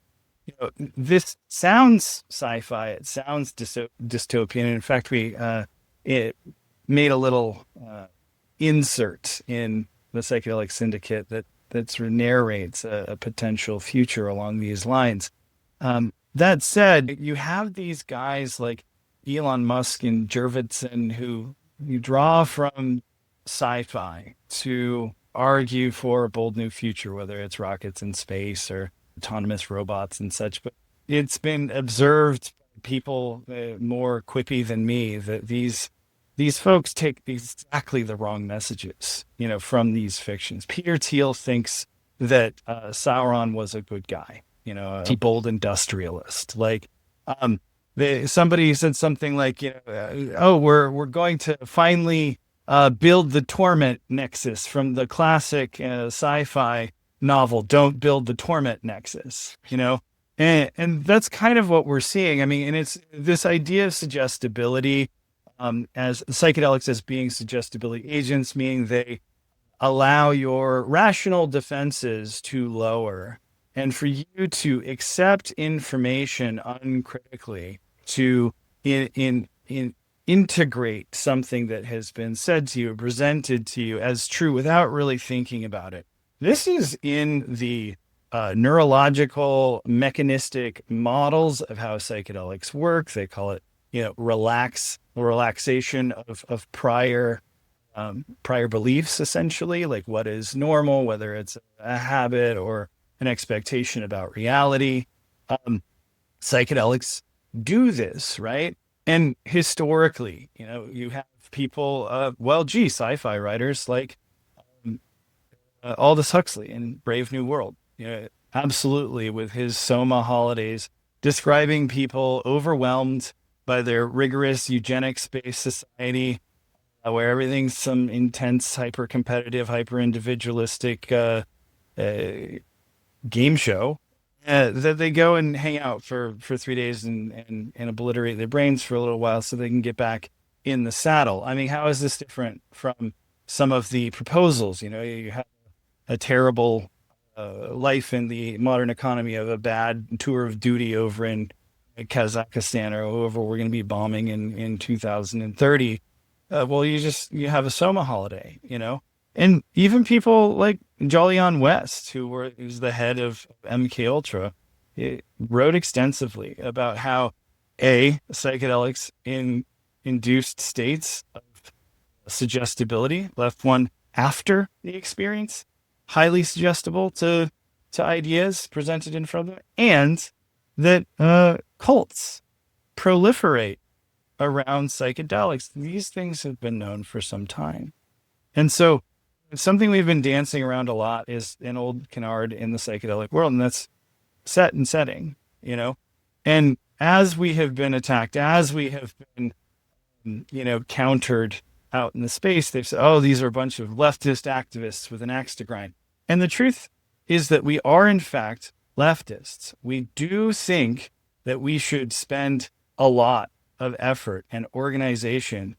this sounds sci-fi. It sounds dystopian. And in fact, it made a little insert in the Psychedelic Syndicate that sort of narrates a potential future along these lines. That said, you have these guys like Elon Musk and Jurvetson who you draw from sci-fi to argue for a bold new future, whether it's rockets in space or autonomous robots and such. But it's been observed by people more quippy than me that these folks take exactly the wrong messages, from these fictions. Peter Thiel thinks that Sauron was a good guy, a bold industrialist. Like, somebody said something like, we're going to finally build the torment nexus from the classic sci-fi novel. Don't build the torment nexus, and that's kind of what we're seeing. I mean, and it's this idea of suggestibility, as psychedelics as being suggestibility agents, meaning they allow your rational defenses to lower, and for you to accept information uncritically, to integrate something that has been said to you, presented to you as true without really thinking about it. This is in the neurological, mechanistic models of how psychedelics work. They call it, relaxation of prior beliefs, essentially, like what is normal, whether it's a habit or an expectation about reality. Psychedelics do this, right? And historically, you have people, sci-fi writers like Aldous Huxley in Brave New World, absolutely, with his Soma holidays, describing people overwhelmed by their rigorous eugenics-based society, where everything's some intense, hyper-competitive, hyper-individualistic game show, that they go and hang out for 3 days and obliterate their brains for a little while so they can get back in the saddle. I mean, how is this different from some of the proposals? You have a terrible life in the modern economy of a bad tour of duty over in Kazakhstan or whoever we're going to be bombing in 2030. Well, you have a Soma holiday, and even people like Jolyon West, who's the head of MKUltra, wrote extensively about how psychedelics induced states of suggestibility, left one after the experience highly suggestible to ideas presented in front of them, and that cults proliferate around psychedelics. These things have been known for some time. And so something we've been dancing around a lot is an old canard in the psychedelic world, and that's set and setting, And as we have been attacked, as we have been, countered out in the space, they've said, oh, these are a bunch of leftist activists with an axe to grind. And the truth is that we are, in fact, leftists. We do think that we should spend a lot of effort and organization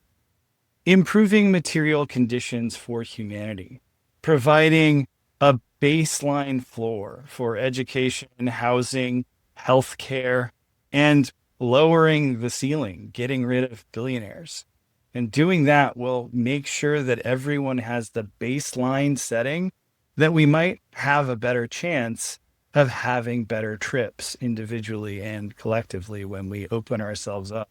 improving material conditions for humanity, providing a baseline floor for education, housing, healthcare, and lowering the ceiling, getting rid of billionaires. And doing that will make sure that everyone has the baseline setting that we might have a better chance of having better trips individually and collectively when we open ourselves up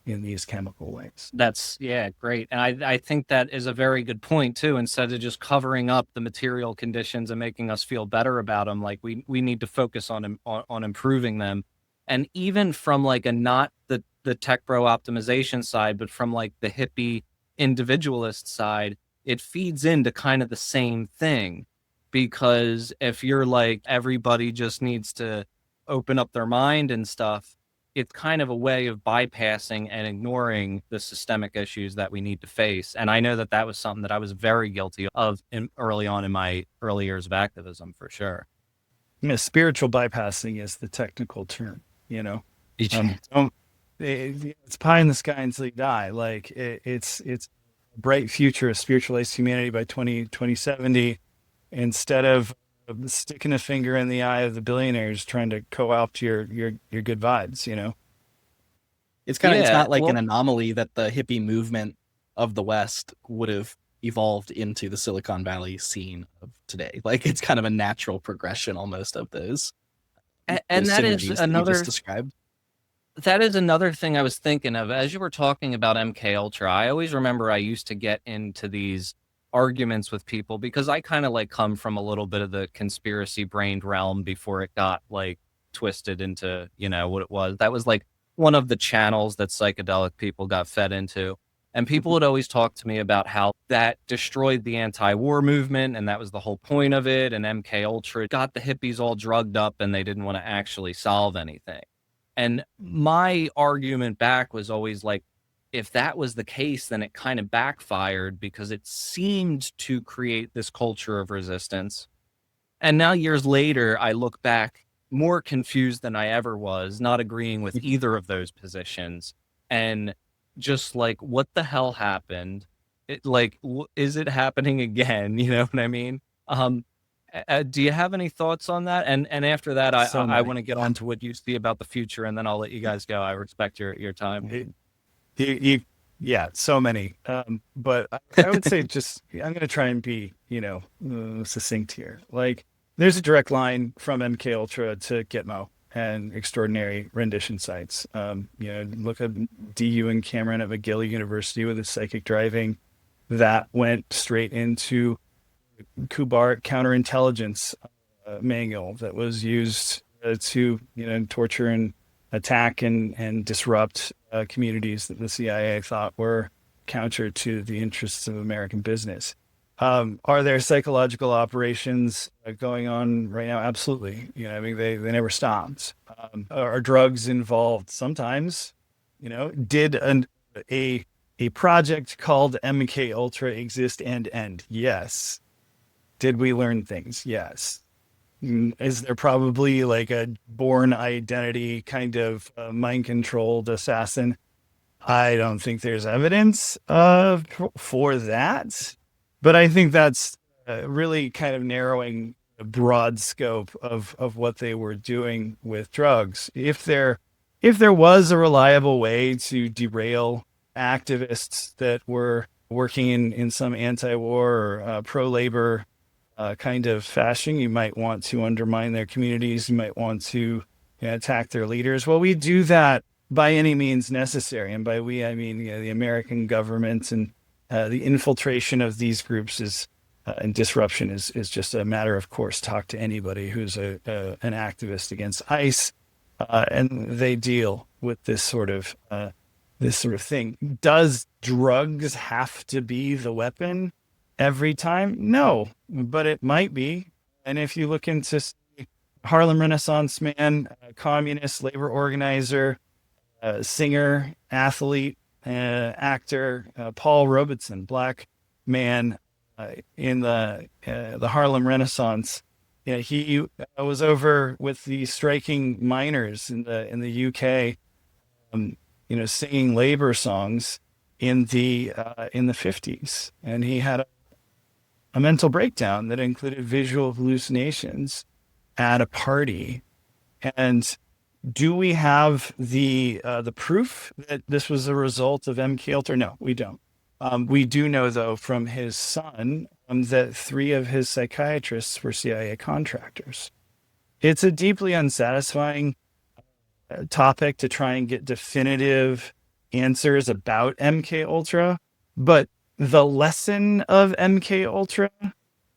in these chemical ways. That's great. And I think that is a very good point too. Instead of just covering up the material conditions and making us feel better about them, like we need to focus on improving them. And even from like not the tech bro optimization side, but from like the hippie individualist side, it feeds into kind of the same thing. Because if you're like, everybody just needs to open up their mind and stuff, it's kind of a way of bypassing and ignoring the systemic issues that we need to face. And I know that was something that I was very guilty of early on in my early years of activism, for sure. Spiritual bypassing is the technical term, it's pie in the sky until you die. Like it's a bright future, a spiritualized humanity by 2070, instead of sticking a finger in the eye of the billionaires trying to co-opt your good vibes, It's it's not like an anomaly that the hippie movement of the West would have evolved into the Silicon Valley scene of today. Like it's kind of a natural progression almost of those. And that is another just described. That is another thing I was thinking of as you were talking about MKUltra. I always remember I used to get into these arguments with people because I kind of like come from a little bit of the conspiracy brained realm before it got like twisted into, what it was. That was like one of the channels that psychedelic people got fed into. And people would always talk to me about how that destroyed the anti-war movement, and that was the whole point of it. And MKUltra got the hippies all drugged up and they didn't want to actually solve anything. And my argument back was always like, if that was the case, then it kind of backfired because it seemed to create this culture of resistance. And now years later, I look back more confused than I ever was, not agreeing with either of those positions. And just like, what the hell happened? Is it happening again? You know what I mean? Do you have any thoughts on that? And after that, I want to get on to what you see about the future, and then I'll let you guys go. I respect your time. So many. But I would say I'm going to try and be, succinct here. Like, there's a direct line from MKUltra to Gitmo and extraordinary rendition sites. Look at DU and Cameron at McGill University with his psychic driving. That went straight into Kubart counterintelligence manual that was used to torture and attack and disrupt communities that the CIA thought were counter to the interests of American business. Are there psychological operations going on right now? Absolutely. They never stopped. Are drugs involved? Sometimes. Did a project called MKUltra exist and end? Yes. Did we learn things? Yes. Is there probably like a born identity kind of mind-controlled assassin? I don't think there's evidence for that, but I think that's really kind of narrowing broad scope of what they were doing with drugs. If there was a reliable way to derail activists that were working in some anti-war or pro-labor kind of fashion, you might want to undermine their communities. You might want to attack their leaders. Well, we do that by any means necessary. And by we, I mean the American government, and the infiltration of these groups and disruption is just a matter of course. Talk to anybody who's an activist against ICE, and they deal with this sort of thing. Does drugs have to be the weapon every time? No, but it might be. And if you look into Harlem Renaissance man, communist labor organizer, singer, athlete, actor, Paul Robeson, black man in the Harlem Renaissance. He was over with the striking miners in the UK, singing labor songs in the 50s, and he had a mental breakdown that included visual hallucinations at a party. And do we have the proof that this was a result of MKUltra? No, we don't. We do know, though, from his son that 3 of his psychiatrists were CIA contractors. It's a deeply unsatisfying topic to try and get definitive answers about MKUltra, but the lesson of MKUltra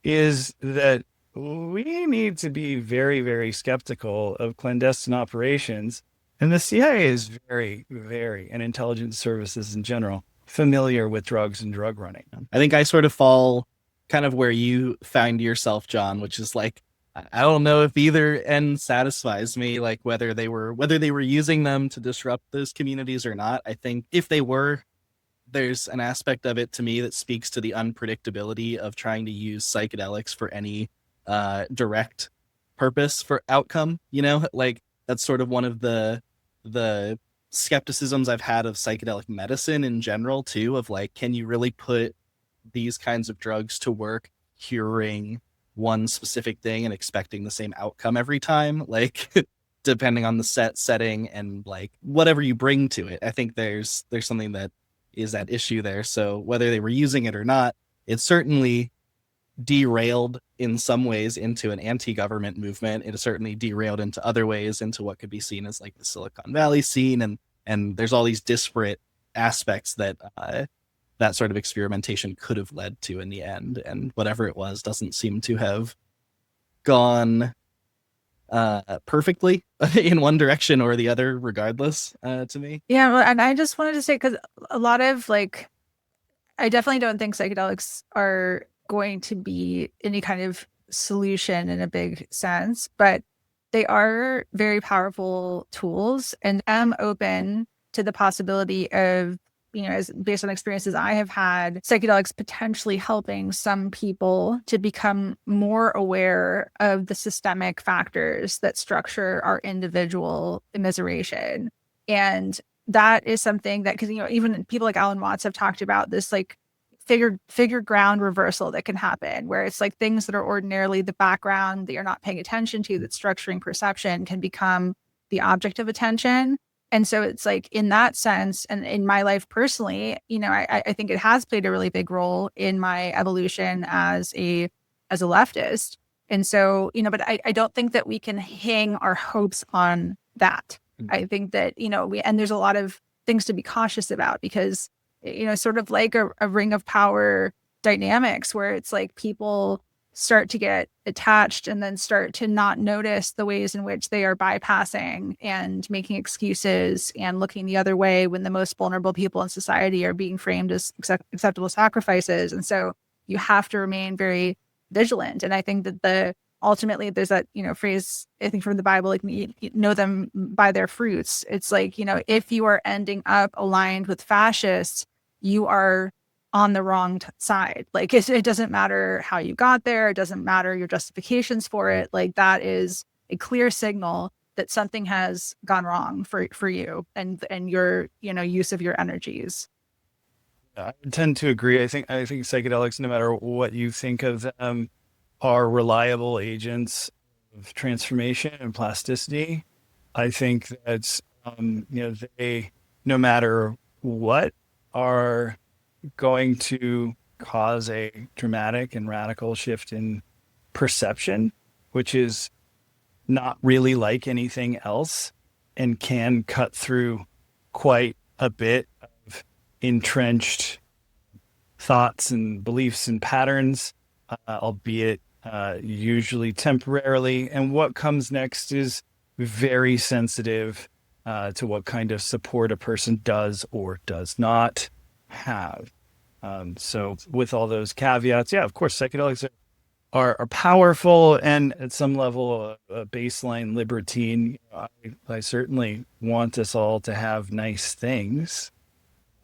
is that we need to be very, very skeptical of clandestine operations. And the CIA is very, very, and intelligence services in general, familiar with drugs and drug running. I think I sort of fall kind of where you find yourself, John, which is like, I don't know if either end satisfies me, like whether they were using them to disrupt those communities or not. I think if they were, there's an aspect of it to me that speaks to the unpredictability of trying to use psychedelics for any direct purpose for outcome. Like that's sort of one of the skepticisms I've had of psychedelic medicine in general too, of like, can you really put these kinds of drugs to work curing one specific thing and expecting the same outcome every time? Like depending on the setting and like whatever you bring to it, I think there's something that is at issue there. So whether they were using it or not, it certainly derailed in some ways into an anti-government movement. It certainly derailed into other ways into what could be seen as like the Silicon Valley scene, and there's all these disparate aspects that that sort of experimentation could have led to in the end, and whatever it was doesn't seem to have gone perfectly in one direction or the other regardless, to me. Yeah, well, and I just wanted to say, because a lot of like, I definitely don't think psychedelics are going to be any kind of solution in a big sense, but they are very powerful tools, and I'm open to the possibility of, as based on experiences I have had, psychedelics potentially helping some people to become more aware of the systemic factors that structure our individual immiseration. And that is something that, because even people like Alan Watts have talked about this like figure ground reversal that can happen, where it's like things that are ordinarily the background that you're not paying attention to, that's structuring perception, can become the object of attention. And so it's like, in that sense, and in my life personally, I think it has played a really big role in my evolution as a leftist. And so, but I don't think that we can hang our hopes on that. I think that, and there's a lot of things to be cautious about, because, sort of like a ring of power dynamics, where it's like people start to get attached and then start to not notice the ways in which they are bypassing and making excuses and looking the other way when the most vulnerable people in society are being framed as acceptable sacrifices. And so you have to remain very vigilant. And I think that ultimately there's that, phrase, I think from the Bible, like, you know them by their fruits. It's like, if you are ending up aligned with fascists, you are on the wrong side. Like it doesn't matter how you got there. It doesn't matter your justifications for it. Like that is a clear signal that something has gone wrong for you and your, use of your energies. I tend to agree. I think psychedelics, no matter what you think of them, are reliable agents of transformation and plasticity. I think that, they, no matter what, are going to cause a dramatic and radical shift in perception, which is not really like anything else and can cut through quite a bit of entrenched thoughts and beliefs and patterns, albeit usually temporarily. And what comes next is very sensitive to what kind of support a person does or does not have. So with all those caveats, yeah, of course, psychedelics are powerful and at some level a baseline libertine. I certainly want us all to have nice things.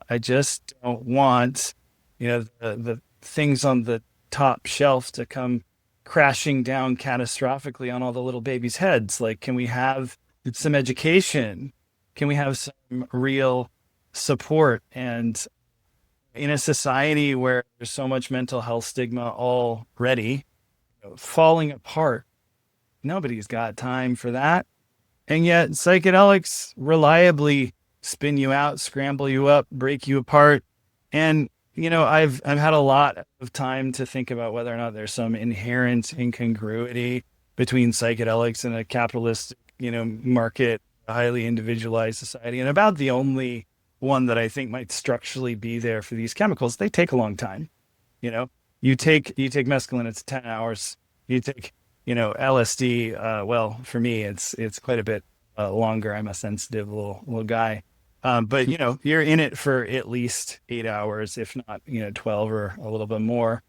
I just don't want, the things on the top shelf to come crashing down catastrophically on all the little babies' heads. Like, can we have some education? Can we have some real support? And in a society where there's so much mental health stigma already, falling apart, nobody's got time for that. And yet psychedelics reliably spin you out, scramble you up, break you apart. And, I've had a lot of time to think about whether or not there's some inherent incongruity between psychedelics and a capitalist, market, highly individualized society. And about the only one that I think might structurally be there for these chemicals, they take a long time. You take mescaline, it's 10 hours. You take, LSD. Well, for me, it's quite a bit longer. I'm a sensitive little guy. But you're in it for at least 8 hours, if not, 12 or a little bit more.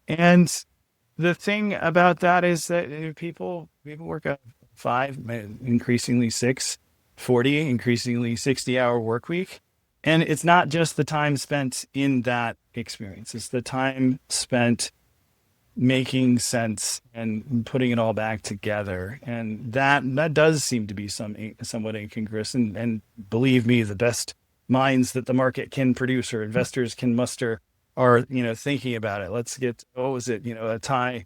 And the thing about that is that people work a 5, increasingly 6, 40, increasingly 60-hour work week. And it's not just the time spent in that experience. It's the time spent making sense and putting it all back together. And that does seem to be somewhat incongruous. And believe me, the best minds that the market can produce or investors can muster are, thinking about it. Let's get, AtaiBeckley,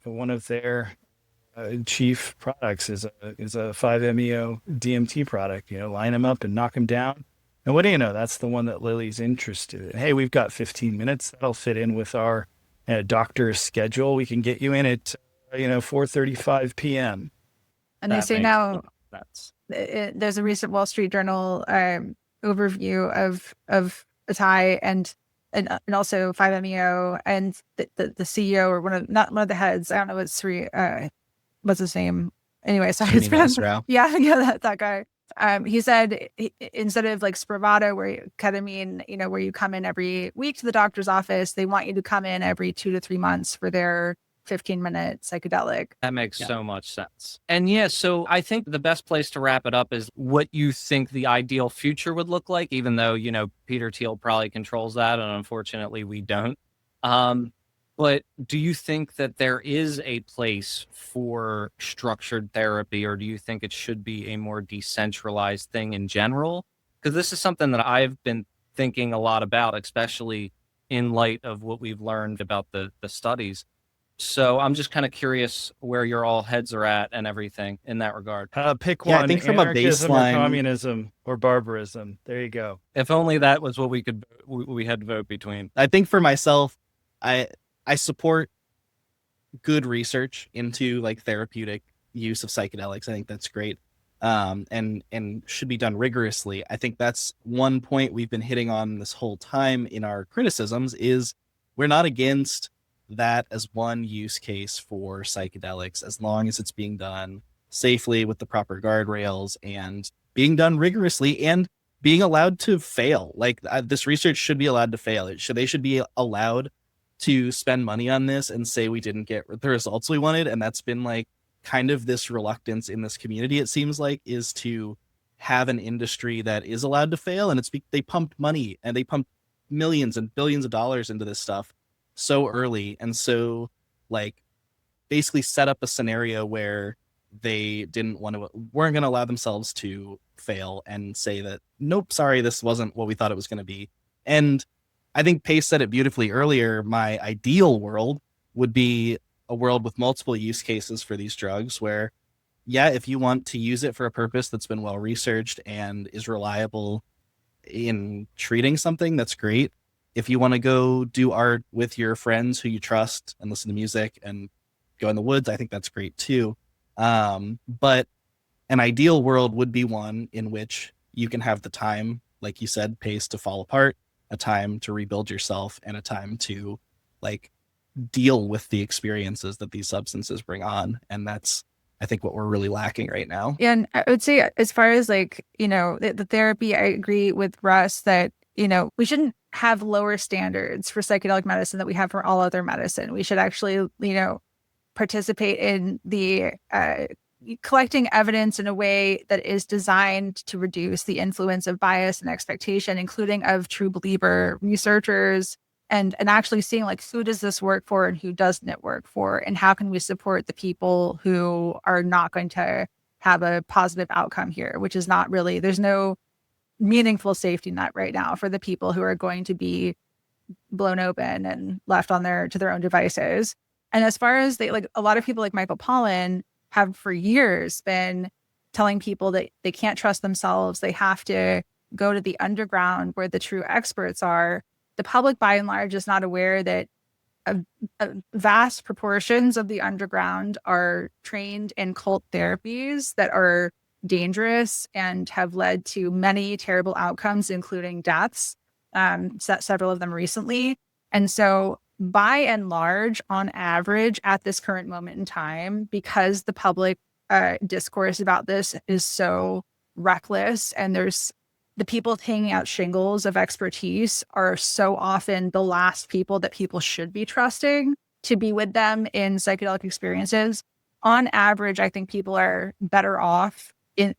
one of their chief products is a 5-MeO DMT product. Line them up and knock them down. And what do you know? That's the one that Lily's interested in. Hey, we've got 15 minutes. That'll fit in with our doctor's schedule. We can get you in at, 4:35 p.m. And they say now there's a recent Wall Street Journal overview of Atai and also 5-MeO, and the CEO or not one of the heads. I don't know what's his name. Anyway, sorry, it's that guy. He said instead of like Spravato, where ketamine, where you come in every week to the doctor's office, they want you to come in every 2 to 3 months for their 15-minute psychedelic. That makes so much sense. And so I think the best place to wrap it up is what you think the ideal future would look like, even though, Peter Thiel probably controls that, and unfortunately we don't. But do you think that there is a place for structured therapy, or do you think it should be a more decentralized thing in general? Because this is something that I've been thinking a lot about, especially in light of what we've learned about the studies. So I'm just kind of curious where your all heads are at and everything in that regard. Pick one. I think from a baseline, or communism or barbarism. There you go. If only that was what we had to vote between. I think for myself, I support good research into like therapeutic use of psychedelics. I think that's great. And should be done rigorously. I think that's one point we've been hitting on this whole time in our criticisms is we're not against that as one use case for psychedelics, as long as it's being done safely with the proper guardrails and being done rigorously and being allowed to fail. Like this research should be allowed to fail. They should be allowed to spend money on this and say we didn't get the results we wanted. And that's been like kind of this reluctance in this community, it seems like, is to have an industry that is allowed to fail. And they pumped money and they pumped millions and billions of dollars into this stuff so early. And so like basically set up a scenario where they weren't going to allow themselves to fail and say that, nope, sorry, this wasn't what we thought it was going to be. And I think Pace said it beautifully earlier. My ideal world would be a world with multiple use cases for these drugs where, yeah, if you want to use it for a purpose that's been well researched and is reliable in treating something, that's great. If you want to go do art with your friends who you trust and listen to music and go in the woods, I think that's great too. But an ideal world would be one in which you can have the time, like you said, pace to fall apart, a time to rebuild yourself, and a time to like deal with the experiences that these substances bring on. And that's, I think, what we're really lacking right now. And I would say, as far as like, the therapy, I agree with Russ that, we shouldn't have lower standards for psychedelic medicine that we have for all other medicine. We should actually, participate in the collecting evidence in a way that is designed to reduce the influence of bias and expectation, including of true believer researchers, and actually seeing like, who does this work for and who doesn't it work for, and how can we support the people who are not going to have a positive outcome here, which is not really, there's no meaningful safety net right now for the people who are going to be blown open and left on to their own devices. And as far as a lot of people like Michael Pollan have for years been telling people that they can't trust themselves, they have to go to the underground where the true experts are. The public, by and large, is not aware that vast proportions of the underground are trained in cult therapies that are dangerous and have led to many terrible outcomes, including deaths, several of them recently. And so, by and large, on average, at this current moment in time, because the public discourse about this is so reckless, and there's the people hanging out shingles of expertise are so often the last people that people should be trusting to be with them in psychedelic experiences. On average, I think people are better off in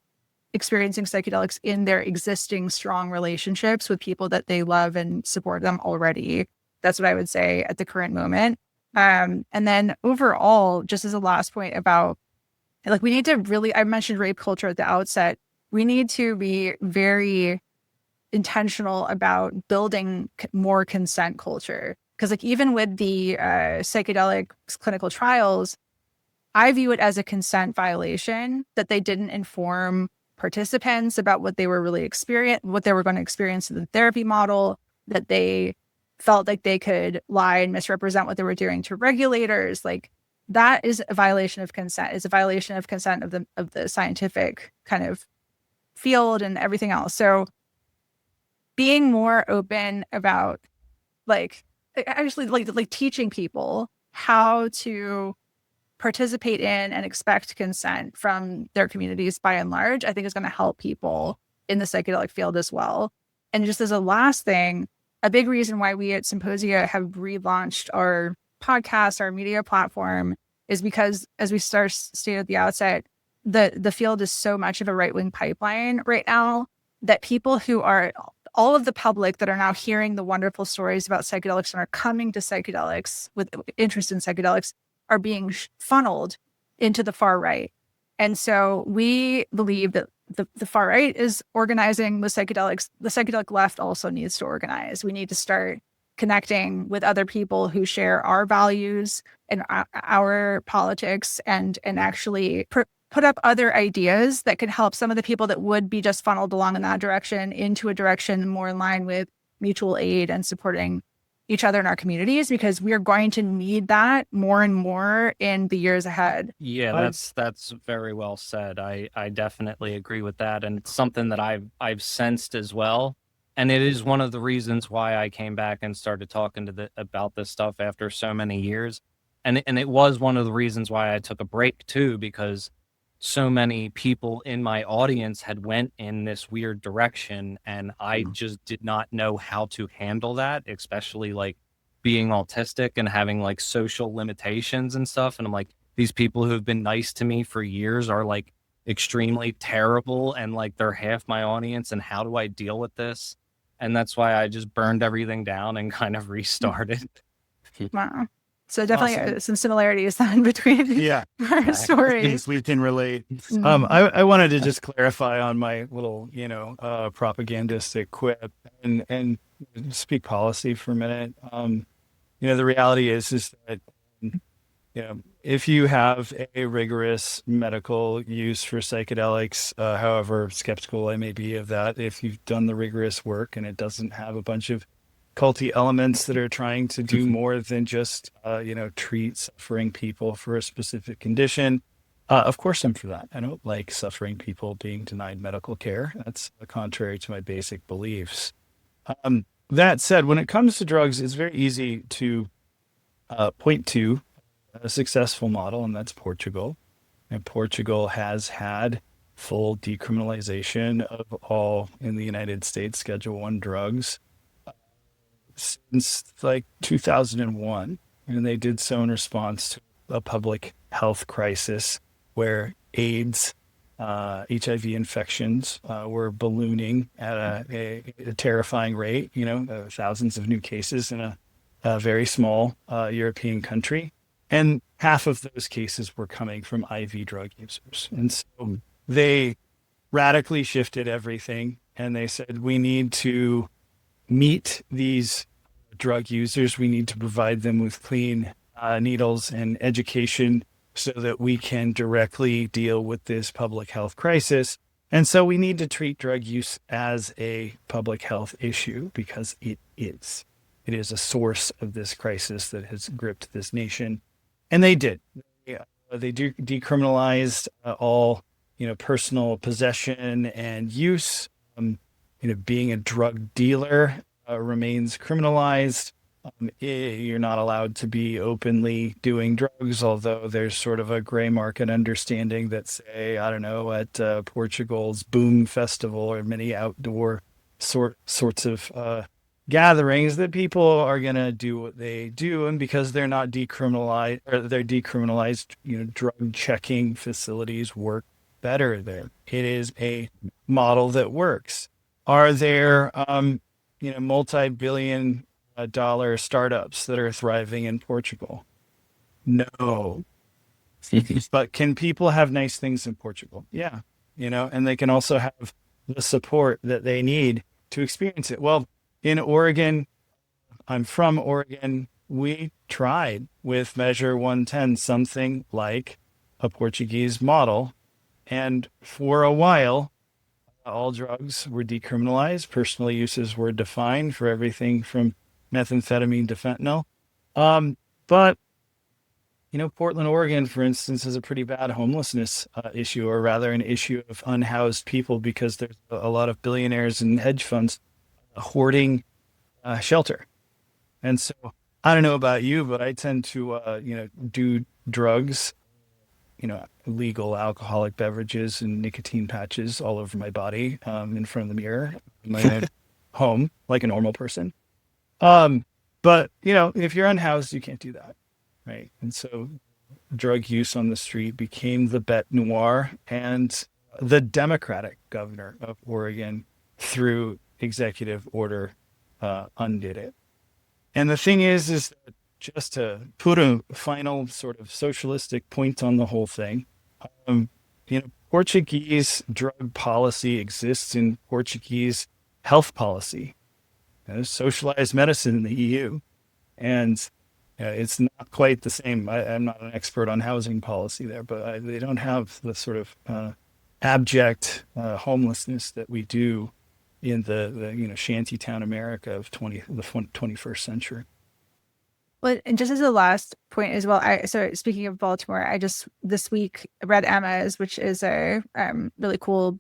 experiencing psychedelics in their existing strong relationships with people that they love and support them already. That's what I would say at the current moment. And then overall, just as a last point about, we need to really, I mentioned rape culture at the outset. We need to be very intentional about building more consent culture. Because even with the psychedelic clinical trials, I view it as a consent violation that they didn't inform participants about what they were really what they were going to experience in the therapy model, that they felt like they could lie and misrepresent what they were doing to regulators. That is a violation of consent. It's a violation of consent of the scientific kind of field and everything else. So being more open about teaching people how to participate in and expect consent from their communities by and large, I think is going to help people in the psychedelic field as well. And just as a last thing, a big reason why we at Psymposia have relaunched our podcast, our media platform, is because, as we stated at the outset, the field is so much of a right-wing pipeline right now that people who are, all of the public that are now hearing the wonderful stories about psychedelics and are coming to psychedelics with interest in psychedelics are being funneled into the far right. And so we believe that the far right is organizing with psychedelics. The psychedelic left also needs to organize. We need to start connecting with other people who share our values and our politics, and actually put up other ideas that could help some of the people that would be just funneled along in that direction into a direction more in line with mutual aid and supporting each other in our communities, because we're going to need that more and more in the years ahead. Yeah, that's very well said. I definitely agree with that. And it's something that I've sensed as well. And it is one of the reasons why I came back and started talking about this stuff after so many years. And it was one of the reasons why I took a break too, because so many people in my audience had went in this weird direction, and I just did not know how to handle that, especially being autistic and having social limitations and stuff. And I'm like, these people who have been nice to me for years are extremely terrible, and they're half my audience, and how do I deal with this? And that's why I just burned everything down and kind of restarted. Wow. So definitely some similarities then between our stories. Things we can relate. Mm-hmm. I wanted to just clarify on my little, propagandistic quip and speak policy for a minute. The reality is that if you have a rigorous medical use for psychedelics, however skeptical I may be of that, if you've done the rigorous work and it doesn't have a bunch of culty elements that are trying to do more than just, treat suffering people for a specific condition, of course I'm for that. I don't like suffering people being denied medical care. That's contrary to my basic beliefs. That said, when it comes to drugs, it's very easy to point to a successful model, and that's Portugal. And Portugal has had full decriminalization of all in the United States Schedule I drugs since like 2001. And they did so in response to a public health crisis where AIDS, HIV infections were ballooning at a terrifying rate, thousands of new cases in a very small European country. And half of those cases were coming from IV drug users. And so they radically shifted everything. And they said, we need to meet these drug users. We need to provide them with clean needles and education so that we can directly deal with this public health crisis. And so we need to treat drug use as a public health issue because it is. It is a source of this crisis that has gripped this nation. And they did. They decriminalized all, personal possession and use. Being a drug dealer remains criminalized. You're not allowed to be openly doing drugs, although there's sort of a gray market understanding that, say, I don't know, at Portugal's Boom Festival or many outdoor sorts of gatherings that people are going to do what they do. And because they're not decriminalized, or they're decriminalized, drug checking facilities work better there. It is a model that works. Are there, multi-billion dollar startups that are thriving in Portugal? No. But can people have nice things in Portugal? Yeah. And they can also have the support that they need to experience it. Well, in Oregon, I'm from Oregon, we tried with Measure 110 something like a Portuguese model. And for a while, all drugs were decriminalized. Personal uses were defined for everything from methamphetamine to fentanyl. But, Portland, Oregon, for instance, has a pretty bad homelessness issue, or rather an issue of unhoused people, because there's a lot of billionaires and hedge funds hoarding shelter. And so I don't know about you, but I tend to, do drugs, illegal alcoholic beverages and nicotine patches all over my body, in front of the mirror in my home, like a normal person. But, if you're unhoused, you can't do that. Right. And so drug use on the street became the bête noire, and the Democratic governor of Oregon, through executive order, undid it. And the thing is that, just to put a final sort of socialistic point on the whole thing, Portuguese drug policy exists in Portuguese health policy. There's socialized medicine in the EU, and it's not quite the same. I'm not an expert on housing policy there, but they don't have the sort of abject homelessness that we do in the shantytown America of the 21st century. Well, and just as a last point as well, so speaking of Baltimore, I just this week read Emma's, which is a really cool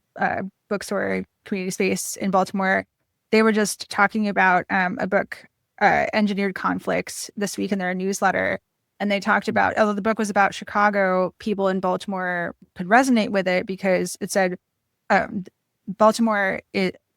bookstore community space in Baltimore. They were just talking about a book, Engineered Conflicts, this week in their newsletter. And they talked about, although the book was about Chicago, people in Baltimore could resonate with it because it said Baltimore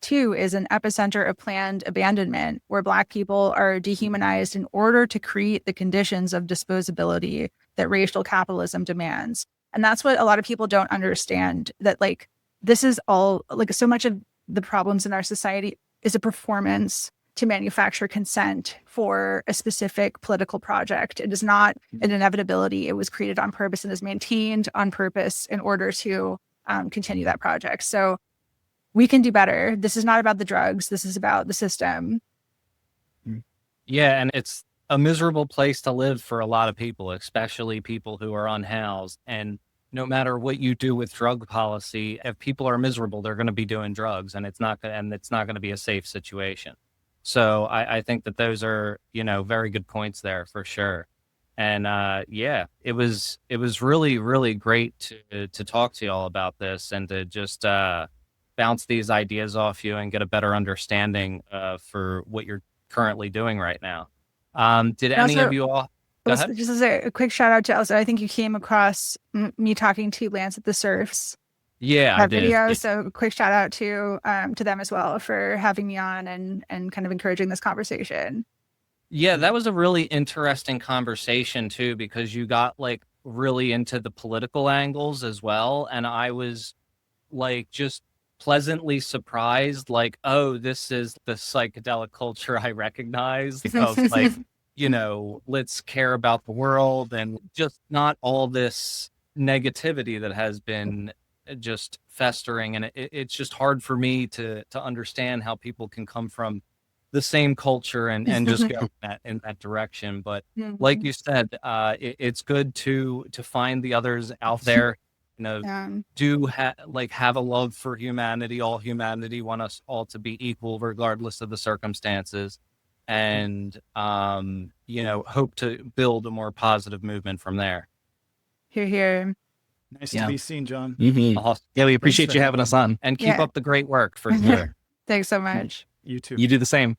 too is an epicenter of planned abandonment, where Black people are dehumanized in order to create the conditions of disposability that racial capitalism demands. And that's what a lot of people don't understand, that like this is all, like, so much of the problems in our society is a performance to manufacture consent for a specific political project. It is not an inevitability. It was created on purpose and is maintained on purpose in order to continue that project. So we can do better. This is not about the drugs. This is about the system. Yeah, and it's a miserable place to live for a lot of people, especially people who are unhoused. And no matter what you do with drug policy, if people are miserable, they're going to be doing drugs, and it's not going to be a safe situation. So I think that those are, very good points there for sure. And it was really, really great to talk to y'all about this and to just bounce these ideas off you and get a better understanding for what you're currently doing right now. Did any of you all? Just as a quick shout out to also, I think you came across me talking to Lance at the Surfs. Yeah, I did. Video. So quick shout out to them as well for having me on and kind of encouraging this conversation. Yeah, that was a really interesting conversation too, because you got like really into the political angles as well. And I was like just pleasantly surprised, like, oh, this is the psychedelic culture I recognize of like, let's care about the world and just not all this negativity that has been just festering. And it's just hard for me to understand how people can come from the same culture and just go in that direction. But like you said, it's good to find the others out there, do have a love for humanity. All humanity want us all to be equal regardless of the circumstances. And, hope to build a more positive movement from there. Hear, hear. Nice to be seen, John. Mm-hmm. Awesome. Yeah, we appreciate you having us on. And keep up the great work for sure. Thanks so much. You too. You do the same.